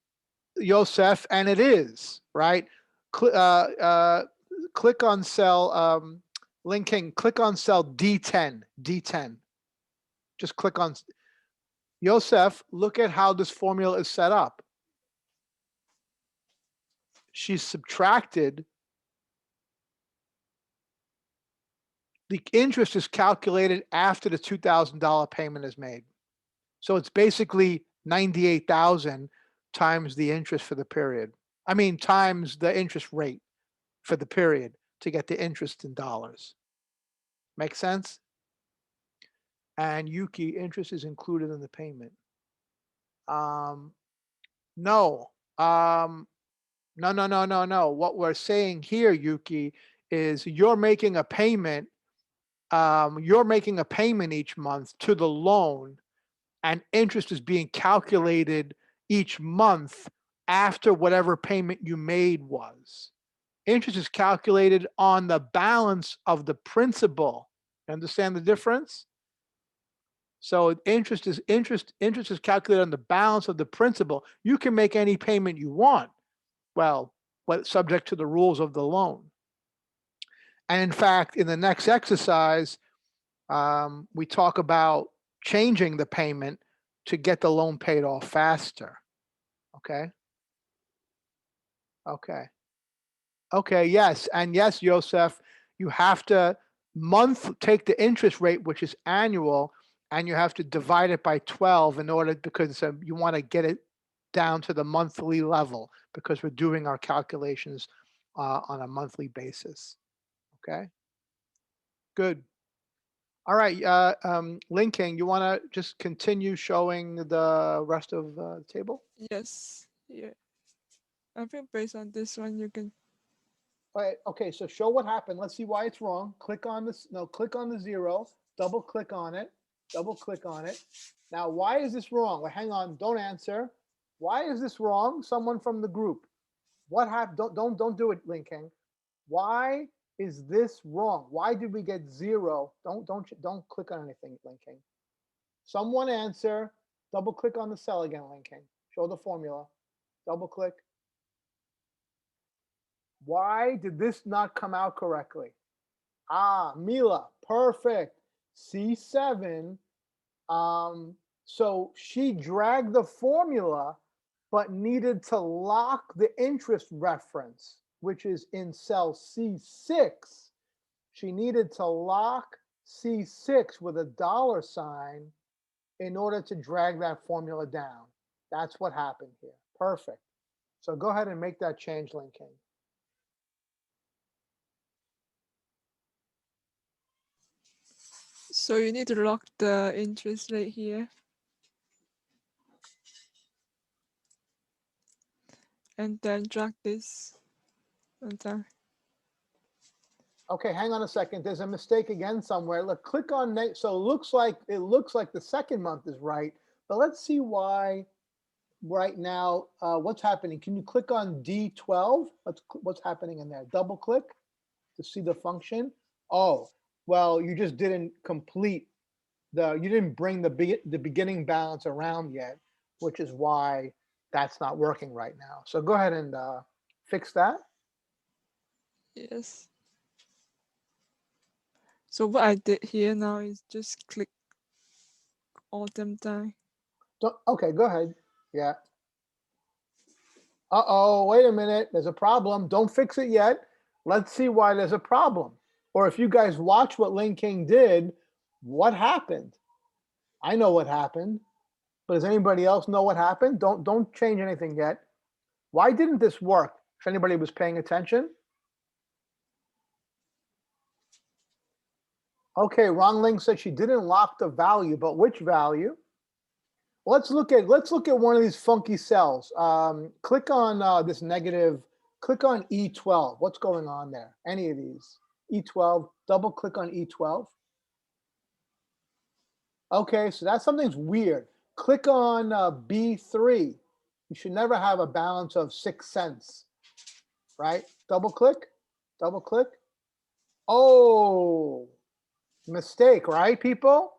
Yosef, and it is, right? Click on cell, linking, click on cell D10, D10. Just click on, Yosef, look at how this formula is set up. She's subtracted, the interest is calculated after the $2,000 payment is made. So it's basically 98,000 times the interest for the period. I mean, times the interest rate for the period to get the interest in dollars. Make sense? And Yuki, interest is included in the payment. No. No. What we're saying here, Yuki, is you're making a payment. You're making a payment each month to the loan, and interest is being calculated each month after whatever payment you made was. Interest is calculated on the balance of the principal. Understand the difference? So interest is calculated on the balance of the principal. You can make any payment you want. Well, subject to the rules of the loan. And in fact, in the next exercise, we talk about changing the payment to get the loan paid off faster. Okay. Okay. Okay, yes. And yes, Yosef, you have to take the interest rate, which is annual, and you have to divide it by 12 in order, because you want to get it down to the monthly level, because we're doing our calculations on a monthly basis. Okay, good. All right, Linking, you want to just continue showing the rest of the table? Yes. Yeah. I think based on this one, you can. All right, okay, so show what happened. Let's see why it's wrong. Click on this. No, click on the 0. Double click on it. Double click on it. Now, why is this wrong? Well, hang on. Don't answer. Why is this wrong? Someone from the group. What happened? Don't do it, Linking. Why is this wrong? Why did we get 0? Don't click on anything, Linking. Someone answer. Double click on the cell again, Linking. Show the formula. Double click. Why did this not come out correctly? Ah, Mila, perfect. C7. So she dragged the formula, but needed to lock the interest reference, which is in cell C6. She needed to lock C6 with a $sign in order to drag that formula down. That's what happened here. Perfect. So go ahead and make that change, Linking. So you need to lock the interest rate here. And then drag this. Okay, hang on a second. There's a mistake again somewhere. Look, click on so it looks like the second month is right, but let's see why right now. What's happening? Can you click on D12? What's happening in there? Double click to see the function. Oh, well, you just didn't complete you didn't bring the beginning balance around yet, which is why that's not working right now. So go ahead and fix that. Yes. So what I did here now is just click all them time. Okay, go ahead. Yeah. Uh-oh, wait a minute. There's a problem. Don't fix it yet. Let's see why there's a problem. Or if you guys watch what Linking did, what happened? I know what happened, but does anybody else know what happened? Don't change anything yet. Why didn't this work? If anybody was paying attention. Okay, Wrong Link said she didn't lock the value, but which value? Let's look at one of these funky cells. Click on this negative. Click on E12. What's going on there? Any of these? E12. Double click on E12. Okay, so that's something's weird. Click on B3. You should never have a balance of 6 cents, right? Double click. Double click. Oh, mistake, right, people?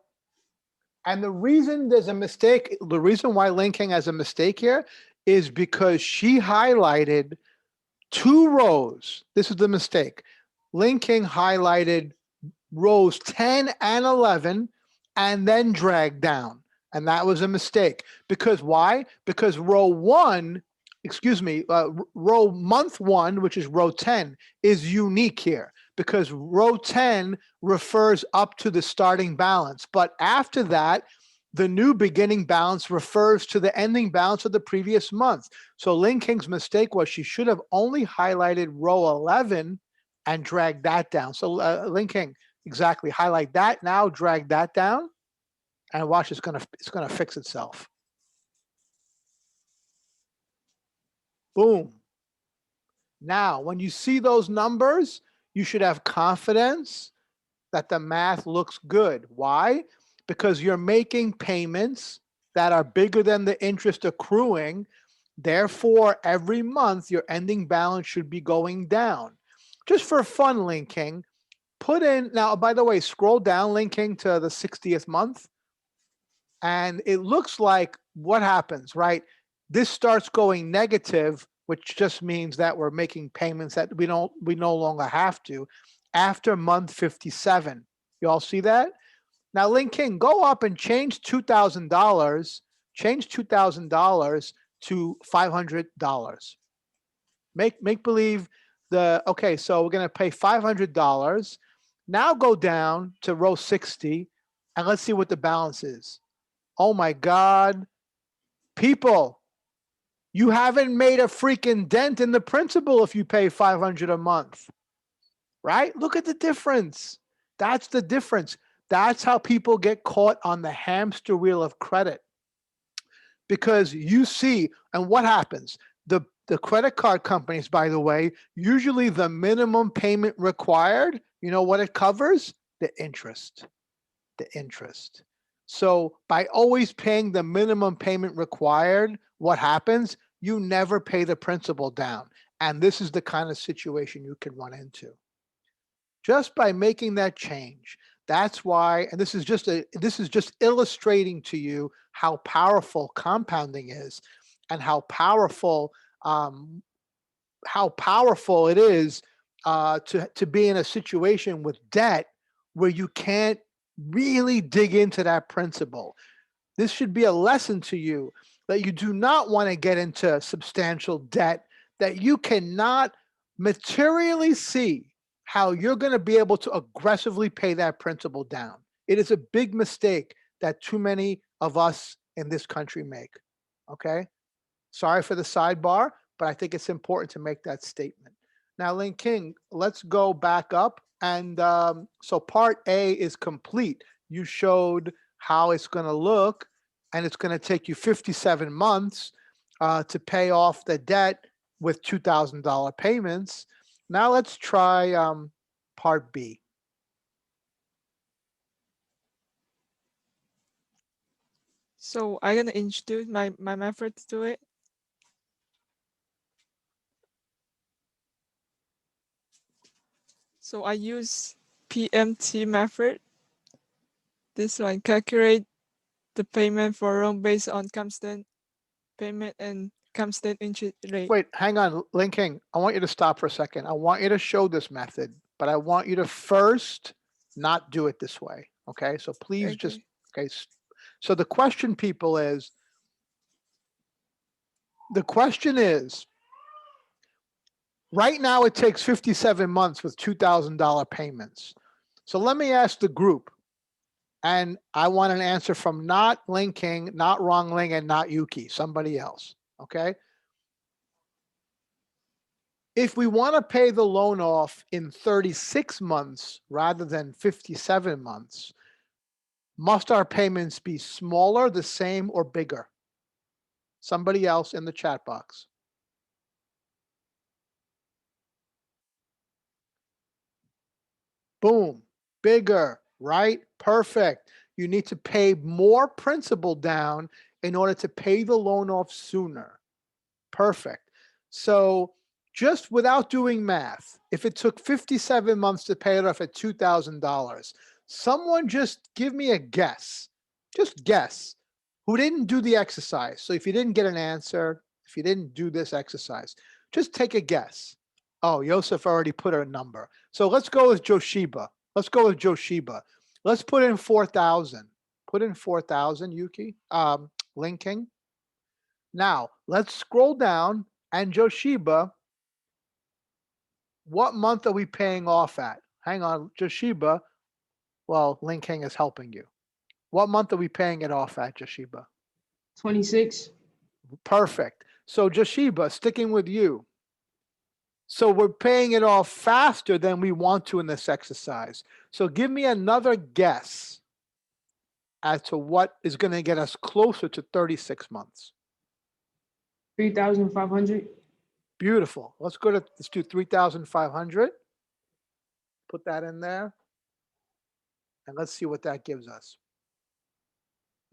And the reason there's a mistake, the reason why Linking has a mistake here is because she highlighted 2 rows. This is the mistake. Linking highlighted rows 10 and 11 and then dragged down. And that was a mistake. Because why? Because row month 1, which is row 10, is unique here. Because row 10 refers up to the starting balance. But after that, the new beginning balance refers to the ending balance of the previous month. So Linking's mistake was she should have only highlighted row 11 and dragged that down. So Linking, exactly, highlight that now, drag that down, and watch, it's gonna fix itself. Boom. Now, when you see those numbers, you should have confidence that the math looks good. Why? Because you're making payments that are bigger than the interest accruing. Therefore, every month, your ending balance should be going down. Just for fun, Linking, put in, now, by the way, scroll down, Linking, to the 60th month. And it looks like what happens, right? This starts going negative, which just means that we're making payments that we no longer have to after month 57. You all see that? Now, Linking, go up and change $2,000. Change $2,000 to $500. Make believe okay, so we're going to pay $500. Now go down to row 60 and let's see what the balance is. Oh my God. People, you haven't made a freaking dent in the principal if you pay $500 a month, right? Look at the difference. That's the difference. That's how people get caught on the hamster wheel of credit. Because you see, and what happens? The credit card companies, by the way, usually the minimum payment required, you know what it covers? The interest. The interest. So by always paying the minimum payment required, what happens? You never pay the principal down. And this is the kind of situation you can run into. Just by making that change. That's why, and this is just illustrating to you how powerful compounding is and how powerful it is to be in a situation with debt where you can't really dig into that principle. This should be a lesson to you that you do not want to get into substantial debt that you cannot materially see how you're going to be able to aggressively pay that principal down. It is a big mistake that too many of us in this country make. Okay? Sorry for the sidebar, but I think it's important to make that statement. Now, Lin King, let's go back up. And so part A is complete. You showed how it's going to look, and it's going to take you 57 months to pay off the debt with $2,000 payments. Now let's try part B. So I'm gonna introduce my method to it. So I use PMT method. This one calculate the payment for loan based on constant payment and constant interest rate. Wait, hang on, Lin King. I want you to stop for a second. I want you to show this method, but I want you to first not do it this way. Okay, so please just, okay. So the question, people, is, right now it takes 57 months with $2,000 payments. So let me ask the group, and I want an answer from not Lin King, not Wrong Ling, and not Yuki, somebody else, okay? If we want to pay the loan off in 36 months rather than 57 months, must our payments be smaller, the same, or bigger? Somebody else in the chat box. Boom, bigger, right? Perfect. You need to pay more principal down in order to pay the loan off sooner. Perfect. So just without doing math, if it took 57 months to pay it off at $2,000, someone just give me a guess. Just guess. Who didn't do the exercise? So if you didn't get an answer, if you didn't do this exercise, just take a guess. Oh, Yosef already put a number. So let's go with Joshiba. Let's go with Joshiba. Let's put in 4,000. Put in 4,000, Yuki, Lin King. Now, let's scroll down, and Joshiba, what month are we paying off at? Hang on, Joshiba. Well, Lin King is helping you. What month are we paying it off at, Joshiba? 26. Perfect. So Joshiba, sticking with you. So we're paying it off faster than we want to in this exercise. So give me another guess as to what is going to get us closer to 36 months. 3,500. Beautiful. Let's do 3,500. Put that in there. And let's see what that gives us.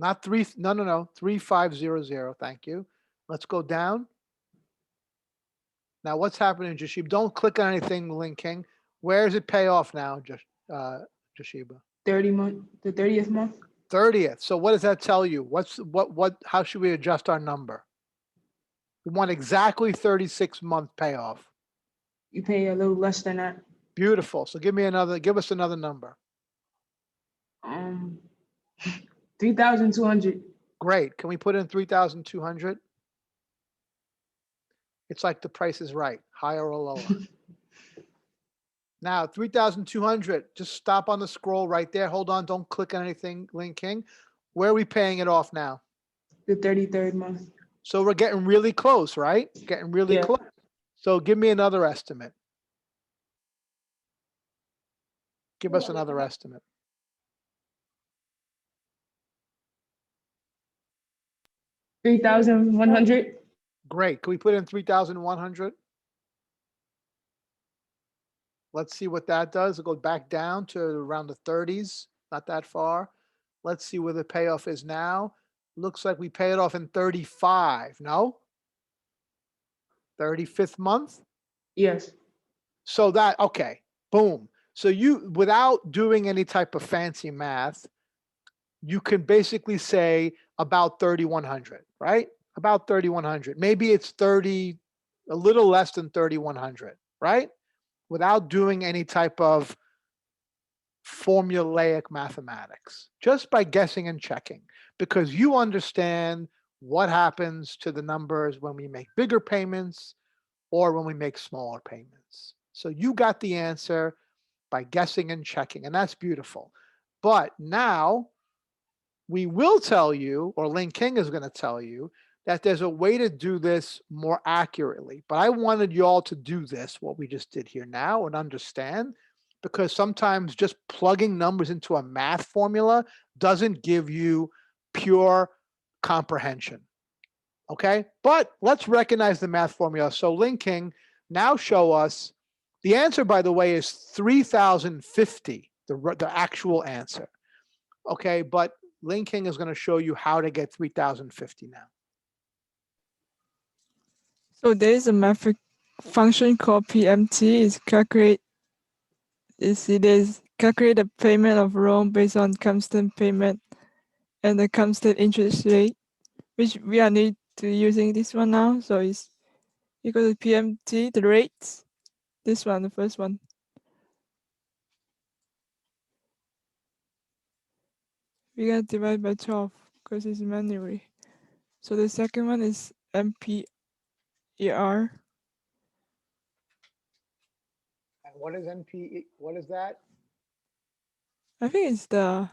Not three, no. 3,500. Thank you. Let's go down. Now what's happening, Joshiba? Don't click on anything, Lin King. Where does it pay off now, Joshiba? 30 month, the 30th month. 30th. So what does that tell you? How should we adjust our number? We want exactly 36-month payoff. You pay a little less than that. Beautiful. So give us another number. 3,200. Great. Can we put in 3,200? It's like The Price is Right, higher or lower. Now 3,200, just stop on the scroll right there. Hold on, don't click on anything, Lin King. Where are we paying it off now? The 33rd month. So we're getting really close, right? Getting really Yeah. close. So give me another estimate. Give us another estimate. 3,100. Great. Can we put in 3,100? Let's see what that does. It goes back down to around the 30s, not that far. Let's see where the payoff is now. Looks like we pay it off in 35. No? 35th month? Yes. So that, okay, boom. So you, without doing any type of fancy math, you can basically say about 3,100, right? About 3,100. Maybe it's 30, a little less than 3,100, right? Without doing any type of formulaic mathematics, just by guessing and checking, because you understand what happens to the numbers when we make bigger payments or when we make smaller payments. So you got the answer by guessing and checking, and that's beautiful. But now we will tell you, or Lin King is going to tell you, that there's a way to do this more accurately. But I wanted you all to do this, what we just did here now, and understand, because sometimes just plugging numbers into a math formula doesn't give you pure comprehension. Okay, but let's recognize the math formula. So Lin King, now show us, the answer, by the way, is 3,050, the actual answer. Okay, but Lin King is going to show you how to get 3,050 now. So there is a math function called PMT. Is calculate. It is calculate the payment of loan based on constant payment and the constant interest rate, which we are need to using this one now. So it's equal to PMT, the rates. This one, the first one. We got divide by 12 because it's manually. So the second one is MPER. And what is NP? What is that? I think it's the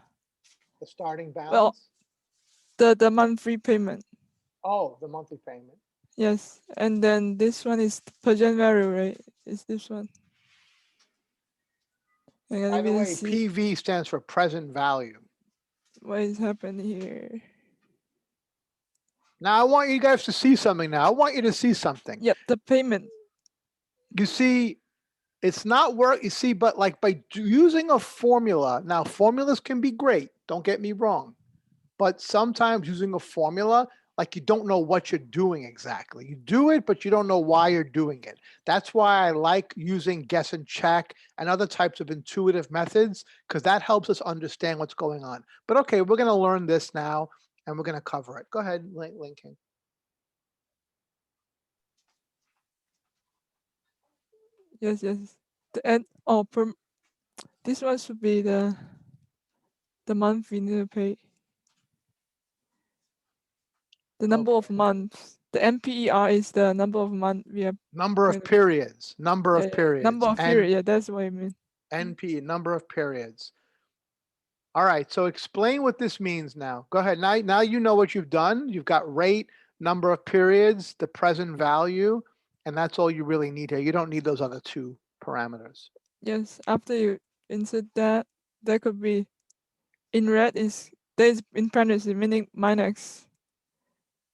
starting balance? Well, the monthly payment. Oh, the monthly payment. Yes, and then this one is present value, right? It's this one. By the way, PV stands for present value. What is happening here? Now I want you guys to see something now. I want you to see something. Yep, the payment. You see, it's not work, you see, but like by using a formula, now formulas can be great, don't get me wrong. But sometimes using a formula, like you don't know what you're doing exactly. You do it, but you don't know why you're doing it. That's why I like using guess and check and other types of intuitive methods, because that helps us understand what's going on. But okay, we're going to learn this now and we're going to cover it. Go ahead, Lin King. Yes, yes. The end. Oh, this one should be the month we need to pay. The number of months. The MPER is the number of months we have. Number of periods. Number of periods. Number of periods. Yeah, that's what I mean. NP, number of periods. All right, so explain what this means now. Go ahead. Now you know what you've done. You've got rate, number of periods, the present value, and that's all you really need here. You don't need those other two parameters. Yes, after you insert that, there could be in red is there's in parentheses meaning minus,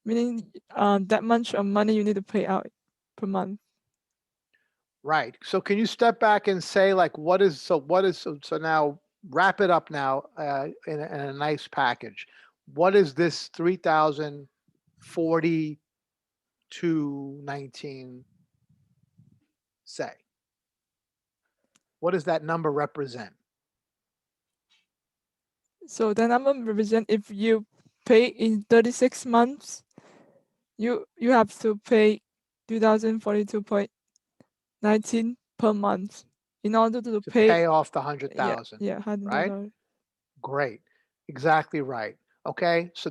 meaning that much of money you need to pay out per month. Right. So can you step back and say like so now wrap it up now in a nice package. What is this 3,042.19 say? What does that number represent? So the number represent if you pay in 36 months, you have to pay 2,042.19 per month in order to pay off the 100,000. Yeah, 100,000. Right? Great. Exactly right. Okay. So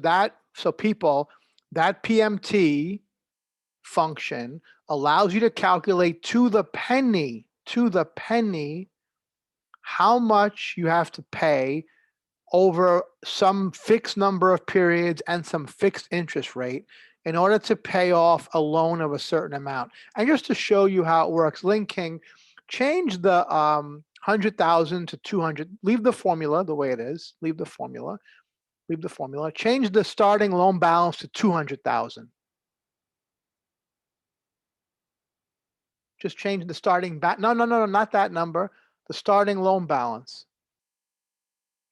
people, that PMT function allows you to calculate to the penny how much you have to pay over some fixed number of periods and some fixed interest rate in order to pay off a loan of a certain amount. And just to show you how it works, linking, change the 100,000 to 200, leave the formula the way it is, leave the formula, change the starting loan balance to 200,000. Just change the starting no, not that number, the starting loan balance.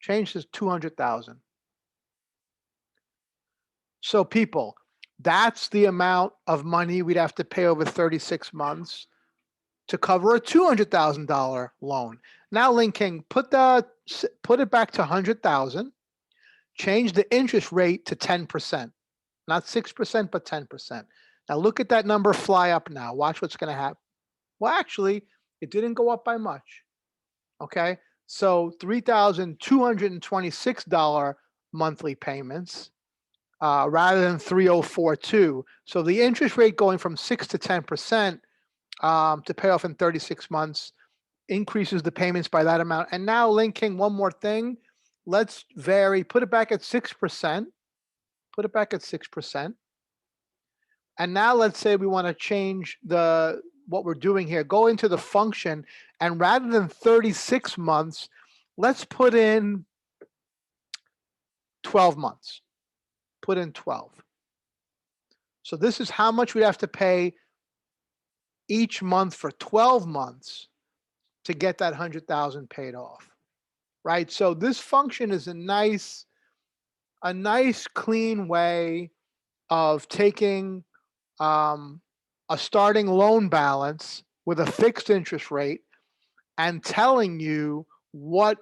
Change to 200,000. So people, that's the amount of money we'd have to pay over 36 months to cover a $200,000 loan. Now, linking, put it back to 100,000. Change the interest rate to 10%, not 6%, but 10%. Now look at that number fly up now. Watch what's going to happen. Well, actually, it didn't go up by much. Okay, so $3,226 monthly payments rather than 3,042. So the interest rate going from 6 to 10% to pay off in 36 months increases the payments by that amount. And now linking one more thing, let's vary, put it back at 6%, put it back at 6%. And now let's say we want to change what we're doing here, go into the function, and rather than 36 months, let's put in 12 months. Put in 12. So this is how much we have to pay each month for 12 months to get that 100,000 paid off, right? So this function is a nice clean way of taking a starting loan balance with a fixed interest rate and telling you what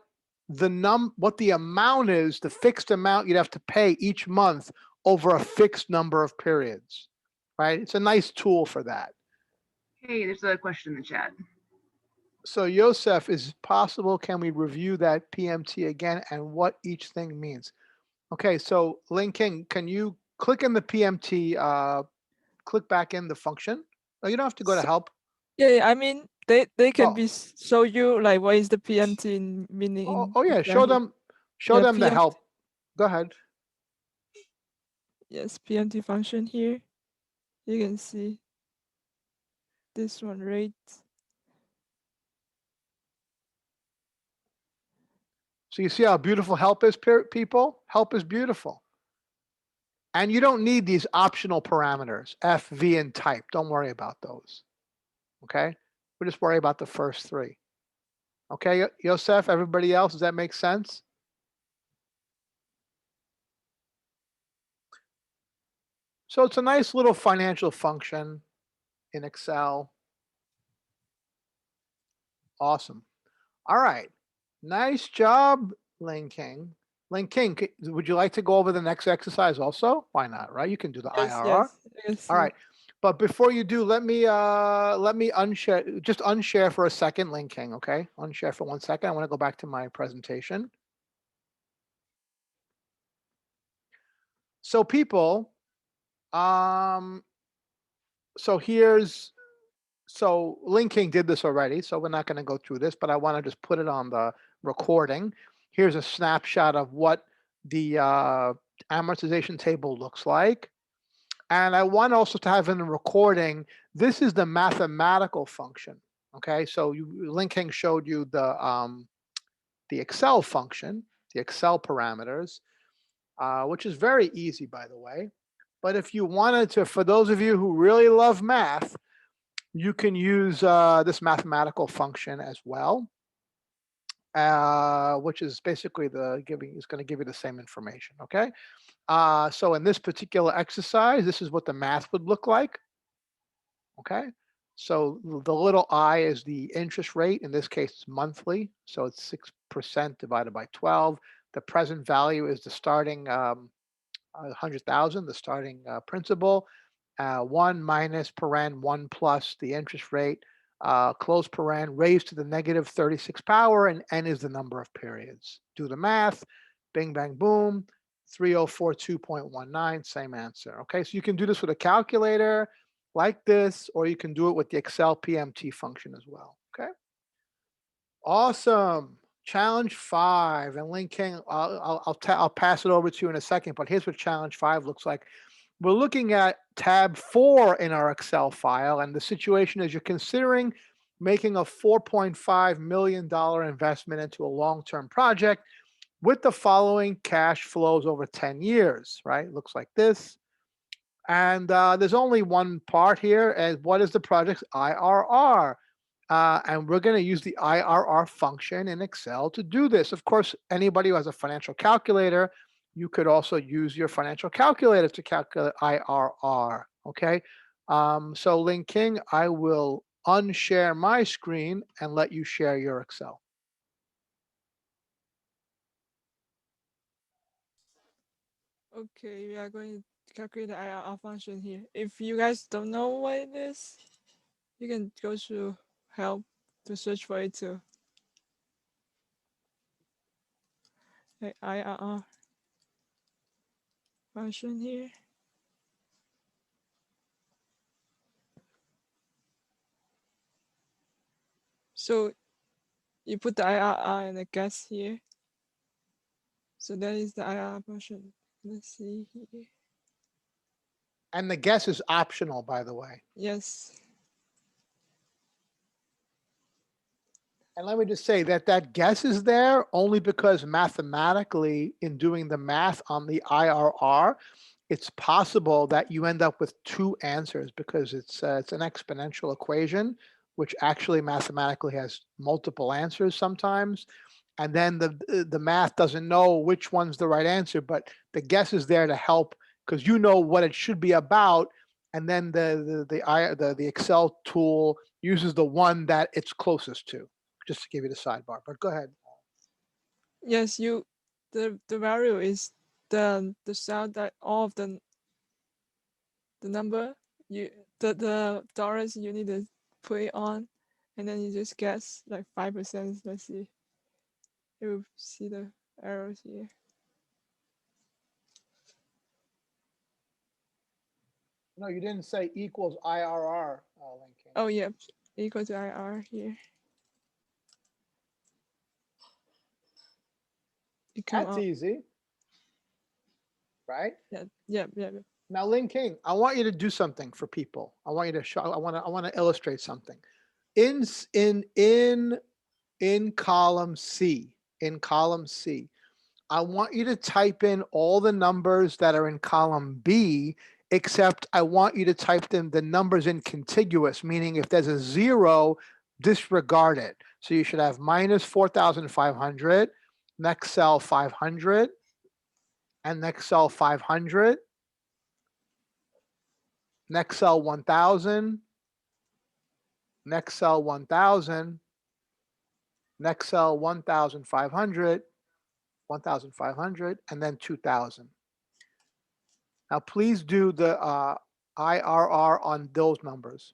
the amount is, the fixed amount you'd have to pay each month over a fixed number of periods, right? It's a nice tool for that. Hey, there's a question in the chat. So Yosef, is it possible, can we review that PMT again and what each thing means? Okay, so linking, can you click in the PMT, click back in the function? Oh, you don't have to go to help. Yeah, I mean, they can show you like what is the PMT meaning. Oh yeah, show them the help. Go ahead. Yes, PMT function here. You can see this one, right? So you see how beautiful help is, people? Help is beautiful. And you don't need these optional parameters, F, V, and type. Don't worry about those. Okay? We'll just worry about the first three. Okay, Yosef, everybody else, does that make sense? So it's a nice little financial function in Excel. Awesome. All right. Nice job, linking. Linking, would you like to go over the next exercise also? Why not, right? You can do the IRR. Yes. All right. But before you do, let me unshare, just unshare for a second, linking, okay? Unshare for 1 second. I want to go back to my presentation. So people, so linking did this already, so we're not going to go through this, but I want to just put it on the recording. Here's a snapshot of what the amortization table looks like. And I want also to have in the recording, this is the mathematical function, okay? So linking showed you the Excel function, the Excel parameters, which is very easy, by the way. But if you wanted to, for those of you who really love math, you can use this mathematical function as well, which is basically going to give you the same information, okay? So in this particular exercise, this is what the math would look like, okay? So the little I is the interest rate. In this case, it's monthly. So it's 6% divided by 12. The present value is the starting 100,000, the starting principal. 1 minus paren 1 plus the interest rate, close paren raised to the negative 36 power, and n is the number of periods. Do the math, bing, bang, boom, 3042.19, same answer. Okay, so you can do this with a calculator like this, or you can do it with the Excel PMT function as well. Okay. Awesome. Challenge 5, and Lin King, I'll pass it over to you in a second, but here's what challenge 5 looks like. We're looking at tab 4 in our Excel file, and the situation is you're considering making a $4.5 million investment into a long-term project with the following cash flows over 10 years, right? Looks like this. And there's only one part here, and what is the project's IRR? And we're going to use the IRR function in Excel to do this. Of course, anybody who has a financial calculator, you could also use your financial calculator to calculate IRR, okay? So Lin King, I will unshare my screen and let you share your Excel. Okay, we are going to calculate the IRR function here. If you guys don't know what it is, you can go to help to search for it too. Like IRR function here. So you put the IRR and the guess here. So that is the IRR function. Let's see here. And the guess is optional, by the way. Yes. And let me just say that that guess is there only because mathematically, in doing the math on the IRR, it's possible that you end up with two answers because it's an exponential equation, which actually mathematically has multiple answers sometimes. And then the math doesn't know which one's the right answer, but the guess is there to help because you know what it should be about. And then the Excel tool uses the one that it's closest to, just to give you the sidebar, but go ahead. Yes, the value is the cell that all of the number the dollars you need to put it on, and then you just guess like 5%. Let's see. You will see the arrows here. No, you didn't say equals IRR, Lin King. Oh yeah, equal to IR here. That's easy, right? Yeah. Now, Lin King, I want you to do something for people. I want you to show. I want to illustrate something. In column C, I want you to type in all the numbers that are in column B, except I want you to type in the numbers in contiguous, meaning if there's a 0, disregard it. So you should have minus 4,500, next cell 500, and next cell 500, next cell 1,000, next cell 1,000, next cell 1,500, 1,500, and then 2,000. Now, please do the IRR on those numbers.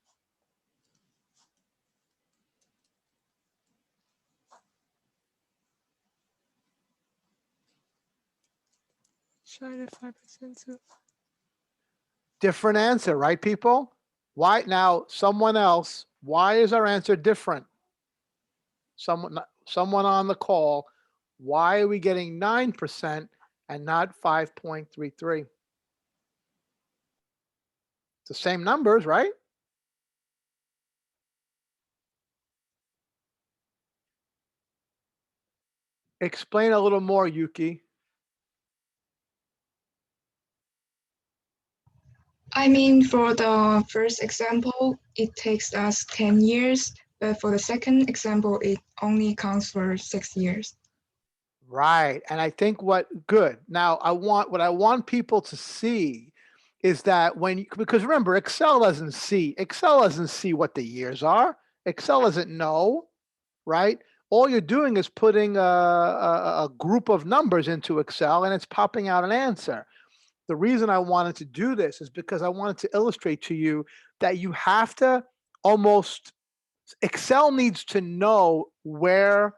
Try the 5% too. Different answer, right, people? Why now? Someone else. Why is our answer different? Someone on the call. Why are we getting 9% and not 5.33? It's the same numbers, right? Explain a little more, Yuki. I mean, for the first example, it takes us 10 years, but for the second example, it only counts for 6 years. Right. And I think good. Now what I want people to see is that because remember, Excel doesn't see what the years are. Excel doesn't know, right? All you're doing is putting a group of numbers into Excel and it's popping out an answer. The reason I wanted to do this is because I wanted to illustrate to you that you have to Excel needs to know where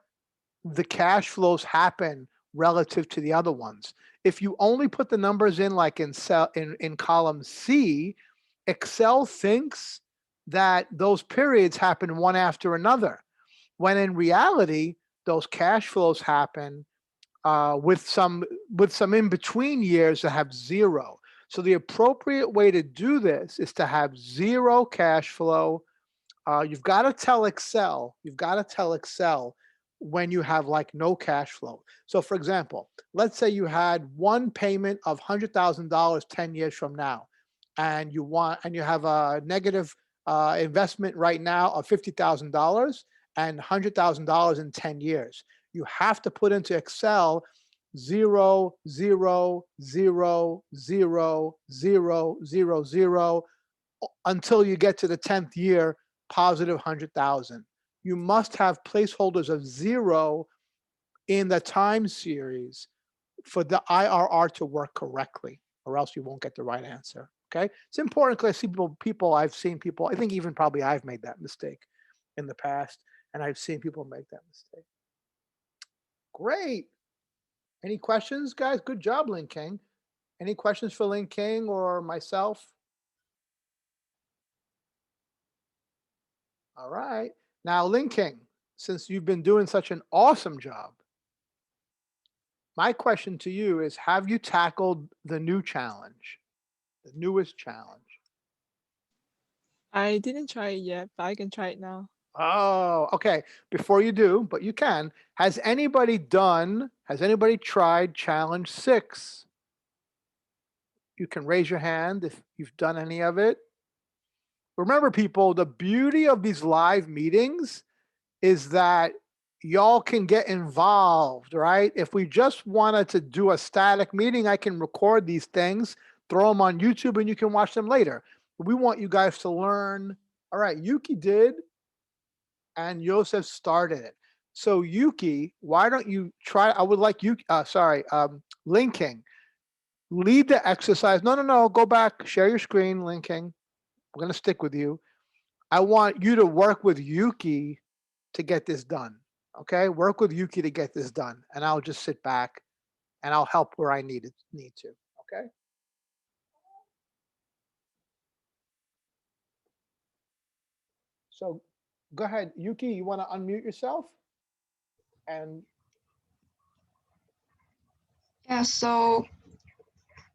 the cash flows happen relative to the other ones. If you only put the numbers in like in column C, Excel thinks that those periods happen one after another. when in reality, those cash flows happen with some in-between years that have zero. So the appropriate way to do this is to have zero cash flow. You've got to tell Excel, when you have like no cash flow. So for example, let's say you had one payment of $100,000 10 years from now, and you have a negative investment right now of $50,000 and $100,000 in 10 years. You have to put into Excel 0, 0, 0, 0, 0, 0, 0 until you get to the 10th year, positive 100,000. You must have placeholders of 0 in the time series for the IRR to work correctly, or else you won't get the right answer. Okay, it's important because I see I've seen people, I think even probably I've made that mistake in the past, and I've seen people make that mistake. Great. Any questions, guys? Good job, Lin King. Any questions for Lin King or myself? All right. Now, Lin King, since you've been doing such an awesome job, my question to you is, have you tackled the new challenge, the newest challenge? I didn't try it yet, but I can try it now. Oh, okay. Before you do, but you can, has anybody tried challenge 6? You can raise your hand if you've done any of it. Remember, people, the beauty of these live meetings is that y'all can get involved, right? If we just wanted to do a static meeting, I can record these things, throw them on YouTube, and you can watch them later. But we want you guys to learn. All right, Yuki did, and Joseph started it. So Yuki, why don't you try? I would like you, Lin King, lead the exercise. No, go back, share your screen, Lin King. We're going to stick with you. I want you to work with Yuki to get this done. Okay, work with Yuki to get this done, and I'll just sit back and I'll help where I need to. Okay. So go ahead, Yuki. You want to unmute yourself? And Yeah, so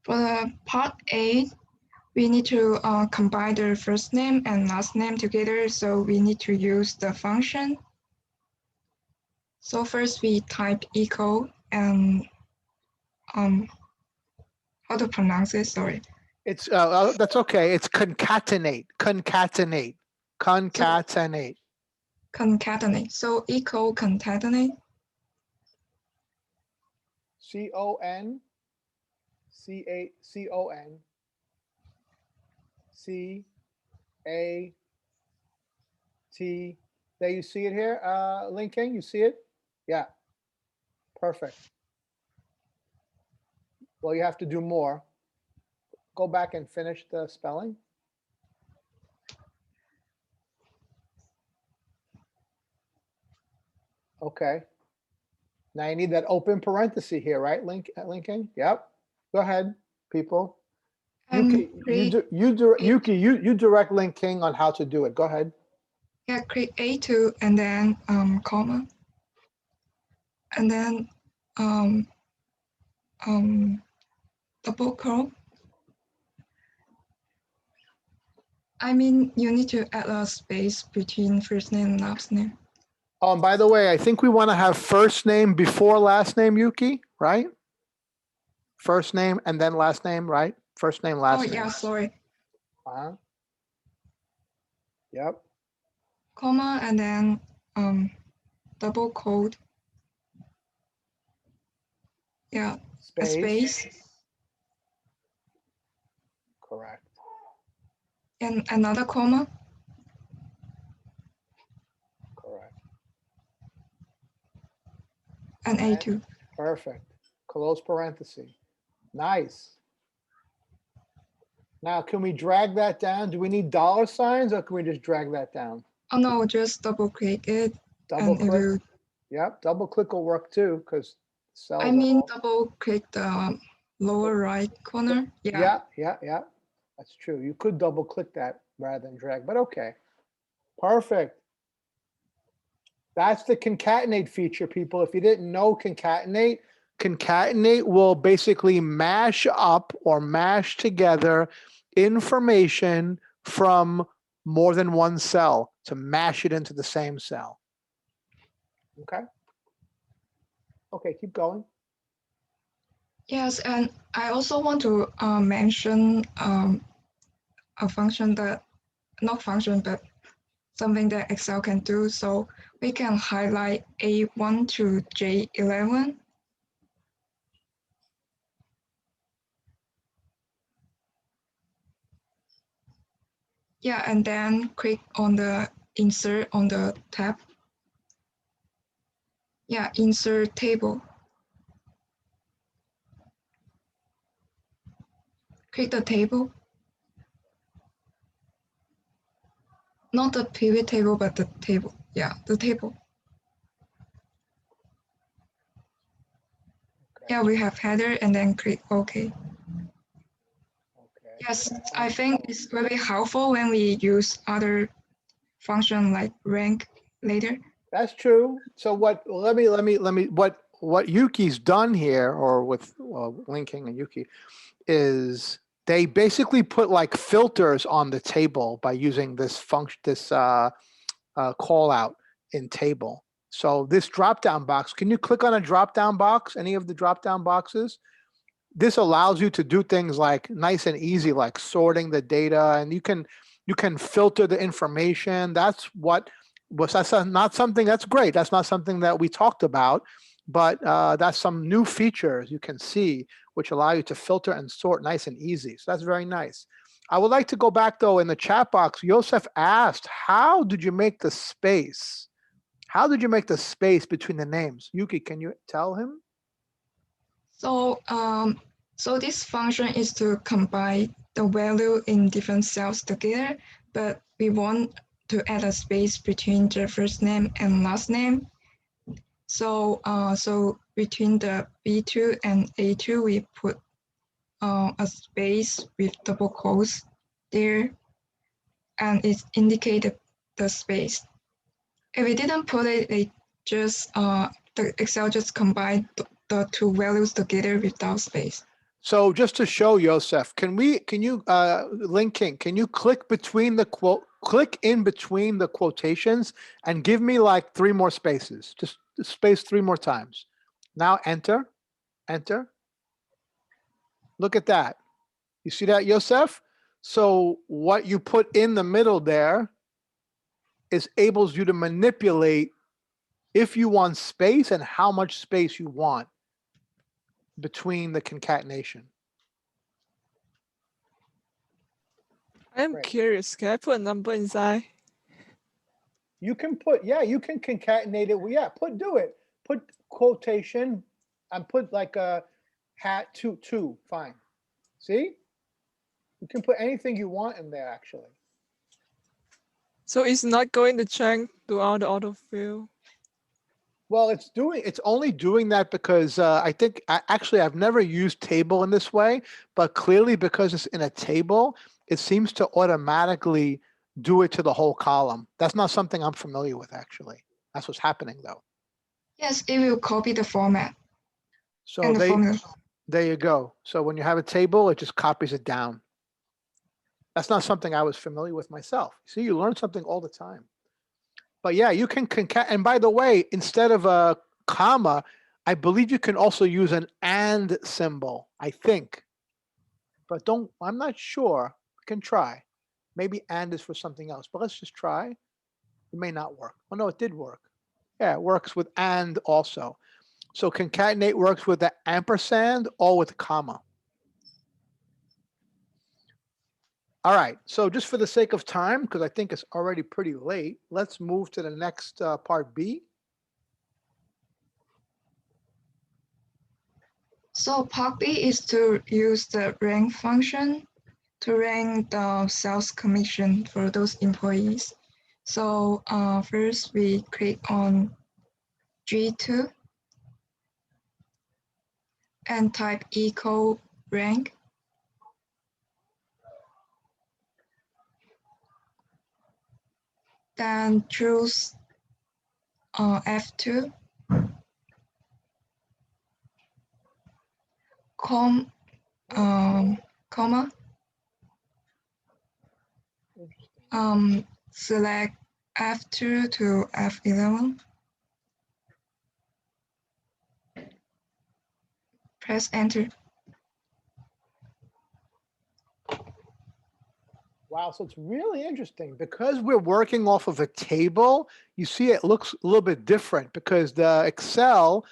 for the part A, we need to combine the first name and last name together. So we need to use the function. So first we type equal and how to pronounce it? Sorry. it's that's okay. It's concatenate. Concatenate. So equal concatenate. CONCATENATE. There, you see it here, Lin King? You see it? Yeah. Perfect. Well, you have to do more. Go back and finish the spelling. Okay. Now you need that open parenthesis here, right, Lin King? Yep. Go ahead, people. Yuki, you direct Lin King on how to do it. Go ahead. Yeah, create A2 and then comma. And then double quote. I mean, you need to add a space between first name and last name. Oh, and by the way, I think we want to have first name before last name, Yuki, right? First name and then last name, right? First name, last name. Oh, yeah, sorry. Yep. Comma and then double quote. Yeah, a space. Correct. And another comma. Correct. And A2. Perfect. Close parenthesis. Nice. Now, can we drag that down? Do we need dollar signs, or can we just drag that down? Oh no, just double click it. Double and click. It will, yep, double click will work too, because cells. I mean, double click the lower right corner. Yeah. That's true. You could double click that rather than drag, but okay. Perfect. That's the concatenate feature, people. If you didn't know concatenate will basically mash up or mash together information from more than one cell to mash it into the same cell. Okay. Okay, keep going. Yes, and I also want to mention a function that, not function, but something that Excel can do. So we can highlight A1 to J11. Yeah, and then click on the insert on the tab. Yeah, insert table. Click the table. Not the pivot table, but the table. Yeah, the table. Yeah, we have header and then click OK. Okay. Yes, I think it's very helpful when we use other function like rank later. That's true. So what, what Yuki's done here, or with linking and Yuki, is they basically put like filters on the table by using this function, this call out in table. So this drop down box, can you click on a drop down box, any of the drop down boxes? This allows you to do things like nice and easy, like sorting the data, and you can filter the information. That's what was, that's not something that's great. That's not something that we talked about, but that's some new features you can see, which allow you to filter and sort nice and easy. So that's very nice. I would like to go back though in the chat box. Joseph asked, how did you make the space? How did you make the space between the names? Yuki, can you tell him? So, so this function is to combine the value in different cells together, but we want to add a space between the first name and last name. So, so between the B2 and A2, we put a space with double quotes there, and it indicated the space. If we didn't put it, it just the Excel just combined the two values together without space. So just to show Joseph, can you linking, can you click between the click in between the quotations and give me like 3 more spaces, just space 3 more times. Now enter, enter. Look at that. You see that, Joseph? So what you put in the middle there is enables you to manipulate if you want space and how much space you want between the concatenation. I'm Great. curious. Can I put a number inside? You can put, yeah, you can concatenate it. Well, yeah, do it. Put quotation and put like a hat two, fine. See? You can put anything you want in there actually. So it's not going to check throughout the autofill. Well, it's only doing that because I think actually I've never used table in this way, but clearly because it's in a table, it seems to automatically do it to the whole column. That's not something I'm familiar with actually. That's what's happening though. Yes, it will copy the format. So and the formula. there you go. So when you have a table, it just copies it down. That's not something I was familiar with myself. See, you learn something all the time. But yeah, you can concat. And by the way, instead of a comma, I believe you can also use an and symbol, I think. But I'm not sure. We can try. Maybe and is for something else, but let's just try. It may not work. Oh no, it did work. Yeah, it works with and also. So concatenate works with the ampersand or with a comma. All right, so just for the sake of time, because I think it's already pretty late, let's move to the next part B. So part B is to use the rank function to rank the sales commission for those employees. So first we click on G2 and type equal rank. Then choose F2, comma, Interesting. select F2 to F11. Press enter. Wow, so it's really interesting because we're working off of a table. You see, it looks a little bit different because the Excel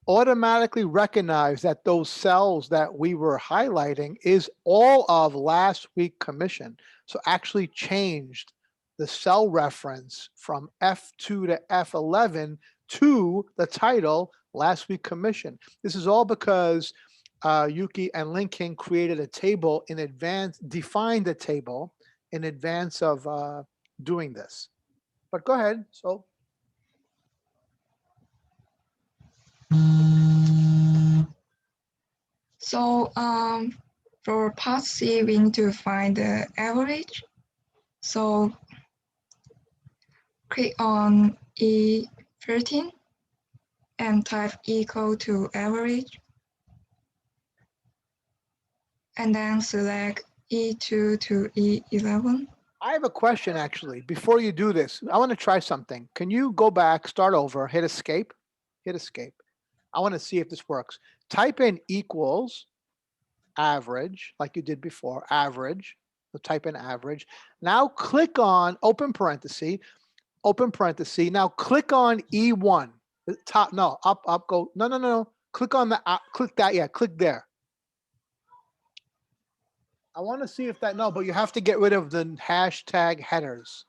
automatically recognized that those cells that we were highlighting is all of last week commission. So actually changed the cell reference from F2 to F11 to the title last week commission. This is all because Yuki and Lincoln created a table in advance, defined a table in advance of doing this. But go ahead. So for part C, we need to find the average. So click on E13 and type equal to average. And then select E2 to E11. I have a question actually. Before you do this, I want to try something. Can you go back, start over, hit escape, hit escape. I want to see if this works. Type in equals average, like you did before, average. So type in average. Now click on open parenthesis, open parenthesis. Now click on E1. The top, no, up, go. No. Click on the, click that, yeah, click there. I want to see if that, no, but you have to get rid of the hashtag headers.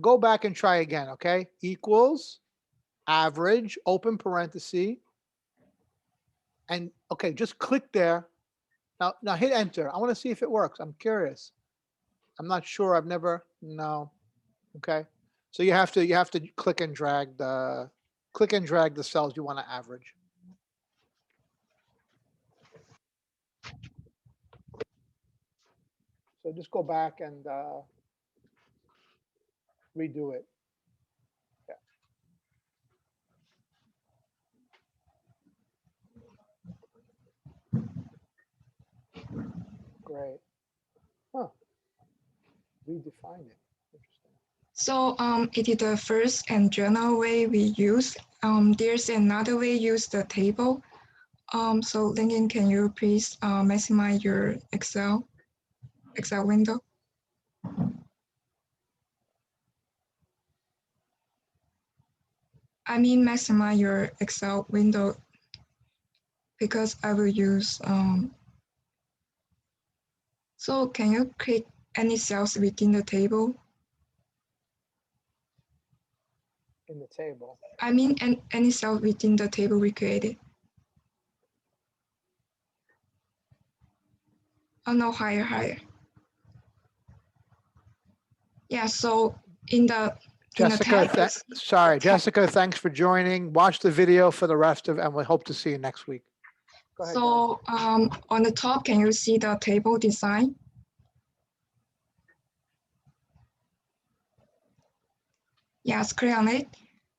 Go back and try again, okay? Equals, average, open parenthesis. And okay, just click there. Now hit enter. I want to see if it works. I'm curious. I'm not sure. I've never, no. Okay. So you have to click and drag the cells you want to average. So just go back and redo it. Yeah. Great. Huh. Redefine it. Interesting. So it is the first and general way we use. There's another way use the table. So Lincoln, can you please maximize your Excel window? I mean maximize your Excel window because I will use. So can you click any cells within the table? In the table. I mean any cell within the table we created. Oh no, higher. Yeah, so in the Jessica, sorry, Jessica, thanks for joining. Watch the video for the rest of, and we hope to see you next week. Go ahead, so on the top, can you see the table design? Yes, click on it.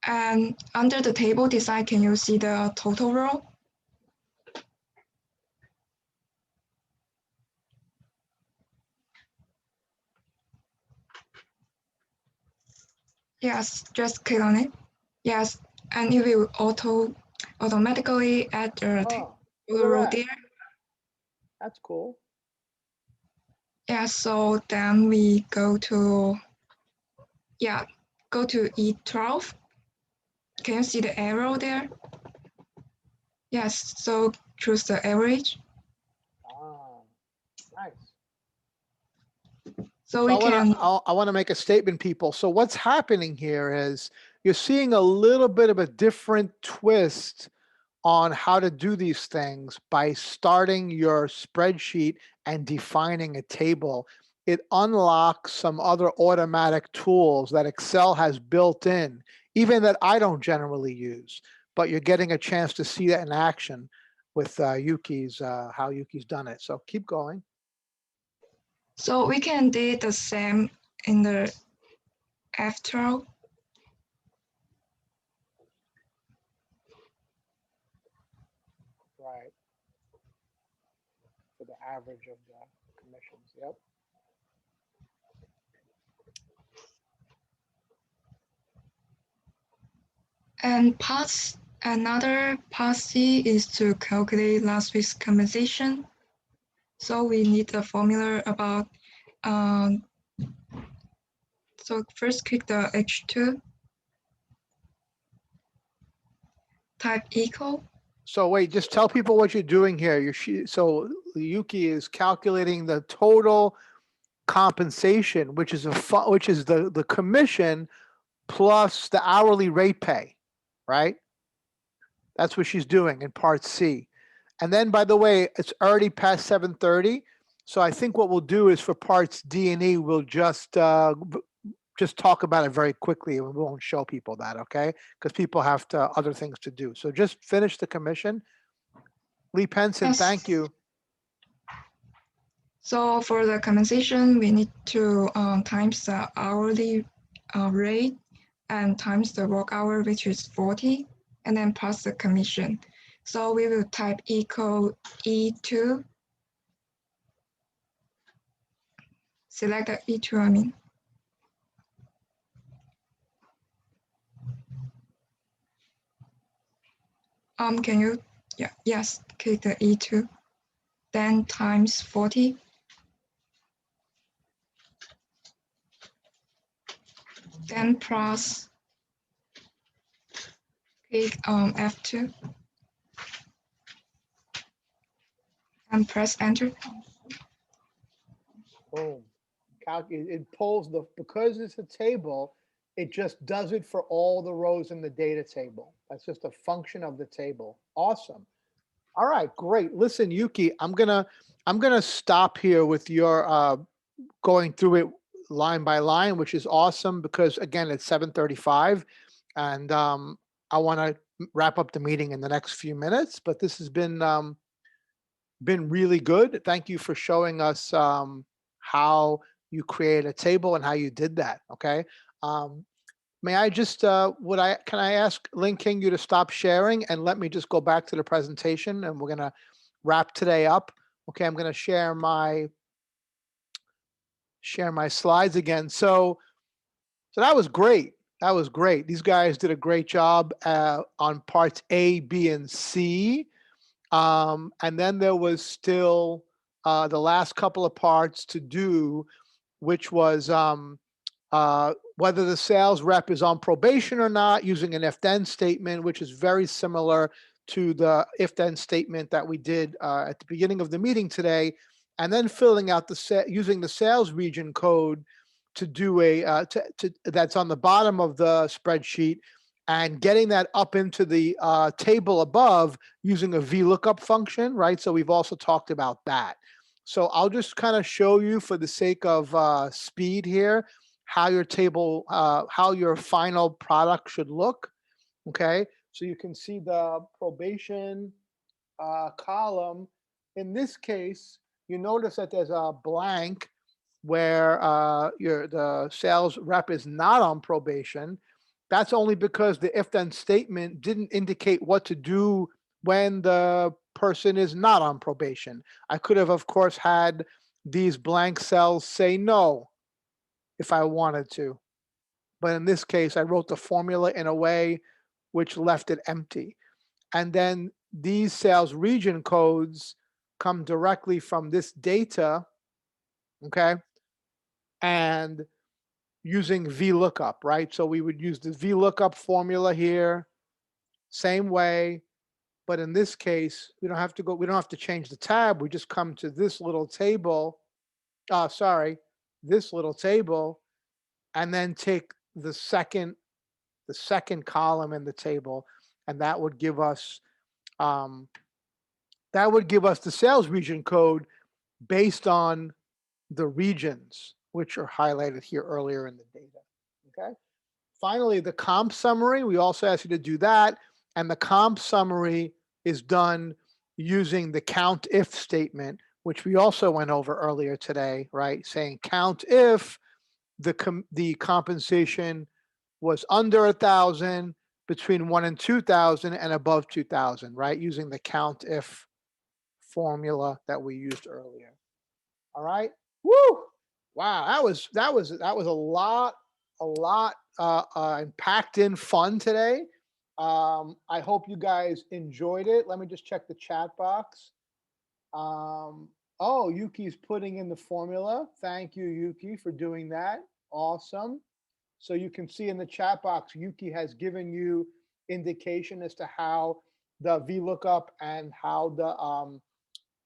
And under the table design, can you see the total row? Yes, just click on it. Yes, and it will automatically add the total row there. That's cool. Yeah, so then we go to E12. Can you see the arrow there? Yes, so choose the average. Nice. So we can. I want to make a statement, people. So what's happening here is you're seeing a little bit of a different twist on how to do these things by starting your spreadsheet and defining a table. It unlocks some other automatic tools that Excel has built in, even that I don't generally use, but you're getting a chance to see that in action with Yuki's, how Yuki's done it. So keep going. So we can do the same in the F12. Right. For the average of the commissions. Yep. And another part C is to calculate last week's compensation. So we need a formula about, so first click the H2, type equal. So wait, just tell people what you're doing here. So Yuki is calculating the total compensation, which is the commission plus the hourly rate pay, right? That's what she's doing in part C. And then, by the way, it's already past 7:30. So I think what we'll do is for parts D and E, we'll just talk about it very quickly, and we won't show people that, okay? Because people have other things to do. So just finish the commission. Lee Penson, Yes. thank you. So for the compensation, we need to times the hourly rate and times the work hour, which is 40, and then plus the commission. So we will type equal E2. Select the E2, I mean. Can you, yes, click the E2, then times 40. Then plus, click F2, and press enter. Boom. It pulls because it's a table, it just does it for all the rows in the data table. That's just a function of the table. Awesome. All right, great. Listen, Yuki, I'm gonna stop here with your going through it line by line, which is awesome because again, it's 7:35, and I want to wrap up the meeting in the next few minutes. But this has been really good. Thank you for showing us how you create a table and how you did that. Okay. May I just can I ask Lin King you to stop sharing and let me just go back to the presentation, and we're gonna wrap today up. Okay, I'm gonna share my slides again. So that was great. That was great. These guys did a great job on parts A, B, and C. And then there was still the last couple of parts to do, which was whether the sales rep is on probation or not, using an if-then statement, which is very similar to the if-then statement that we did at the beginning of the meeting today, and then filling out using the sales region code to do that's on the bottom of the spreadsheet, and getting that up into the table above using a Vlookup function, right? So we've also talked about that. So I'll just kind of show you for the sake of speed here, how your table, how your final product should look, okay? So you can see the probation column. In this case, you notice that there's a blank where the sales rep is not on probation. That's only because the if-then statement didn't indicate what to do when the person is not on probation. I could have, of course, had these blank cells say no if I wanted to. But in this case, I wrote the formula in a way which left it empty. And then these sales region codes come directly from this data, okay? And using VLOOKUP, right? So we would use the VLOOKUP formula here, same way, but in this case, we don't have to change the tab. We just come to this little table, this little table, and then take the second column in the table, and that would give us the sales region code based on the regions, which are highlighted here earlier in the data. Okay. Finally, the comp summary, we also ask you to do that, and the comp summary is done using the Countif statement, which we also went over earlier today, right? Saying count if the compensation was under 1,000, between 1 and 2,000 and above 2,000, right? Using the Countif formula that we used earlier. All right. Woo! Wow, that was a lot packed in fun today. I hope you guys enjoyed it. Let me just check the chat box. Oh, Yuki's putting in the formula. Thank you, Yuki, for doing that. Awesome. So you can see in the chat box, Yuki has given you indication as to how the VLOOKUP and how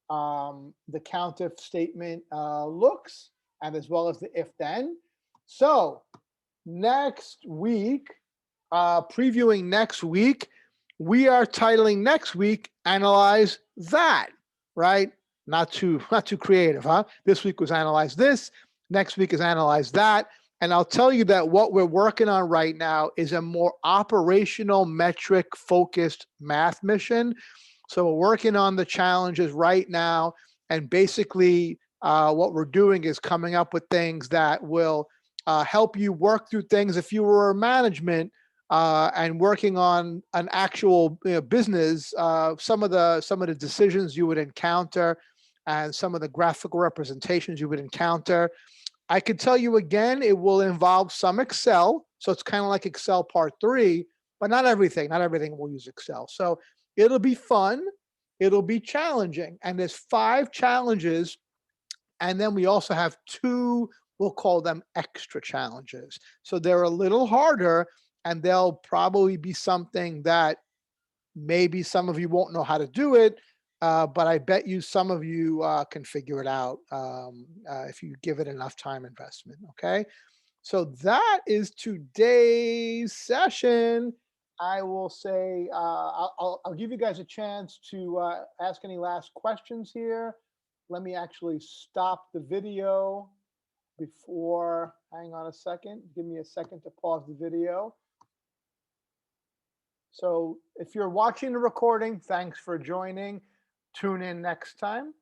the Countif statement looks, and as well as the if then. So next week, previewing next week, we are titling next week, Analyze That, right? Not too creative, huh? This week was Analyze This, next week is Analyze That. And I'll tell you that what we're working on right now is a more operational metric focused math mission. So we're working on the challenges right now. And basically what we're doing is coming up with things that will help you work through things if you were management and working on an actual business, some of the decisions you would encounter and some of the graphical representations you would encounter. I could tell you again, it will involve some Excel. So it's kind of like Excel part 3, but not everything. Not everything will use Excel. So it'll be fun. It'll be challenging. And there's 5 challenges. And then we also have 2, we'll call them extra challenges. So they're a little harder, and they'll probably be something that maybe some of you won't know how to do it. But I bet you some of you can figure it out if you give it enough time investment, okay? So that is today's session. I will say, I'll give you guys a chance to ask any last questions here. Let me actually stop the video before, hang on a second. Give me a second to pause the video. So if you're watching the recording, thanks for joining. Tune in next time.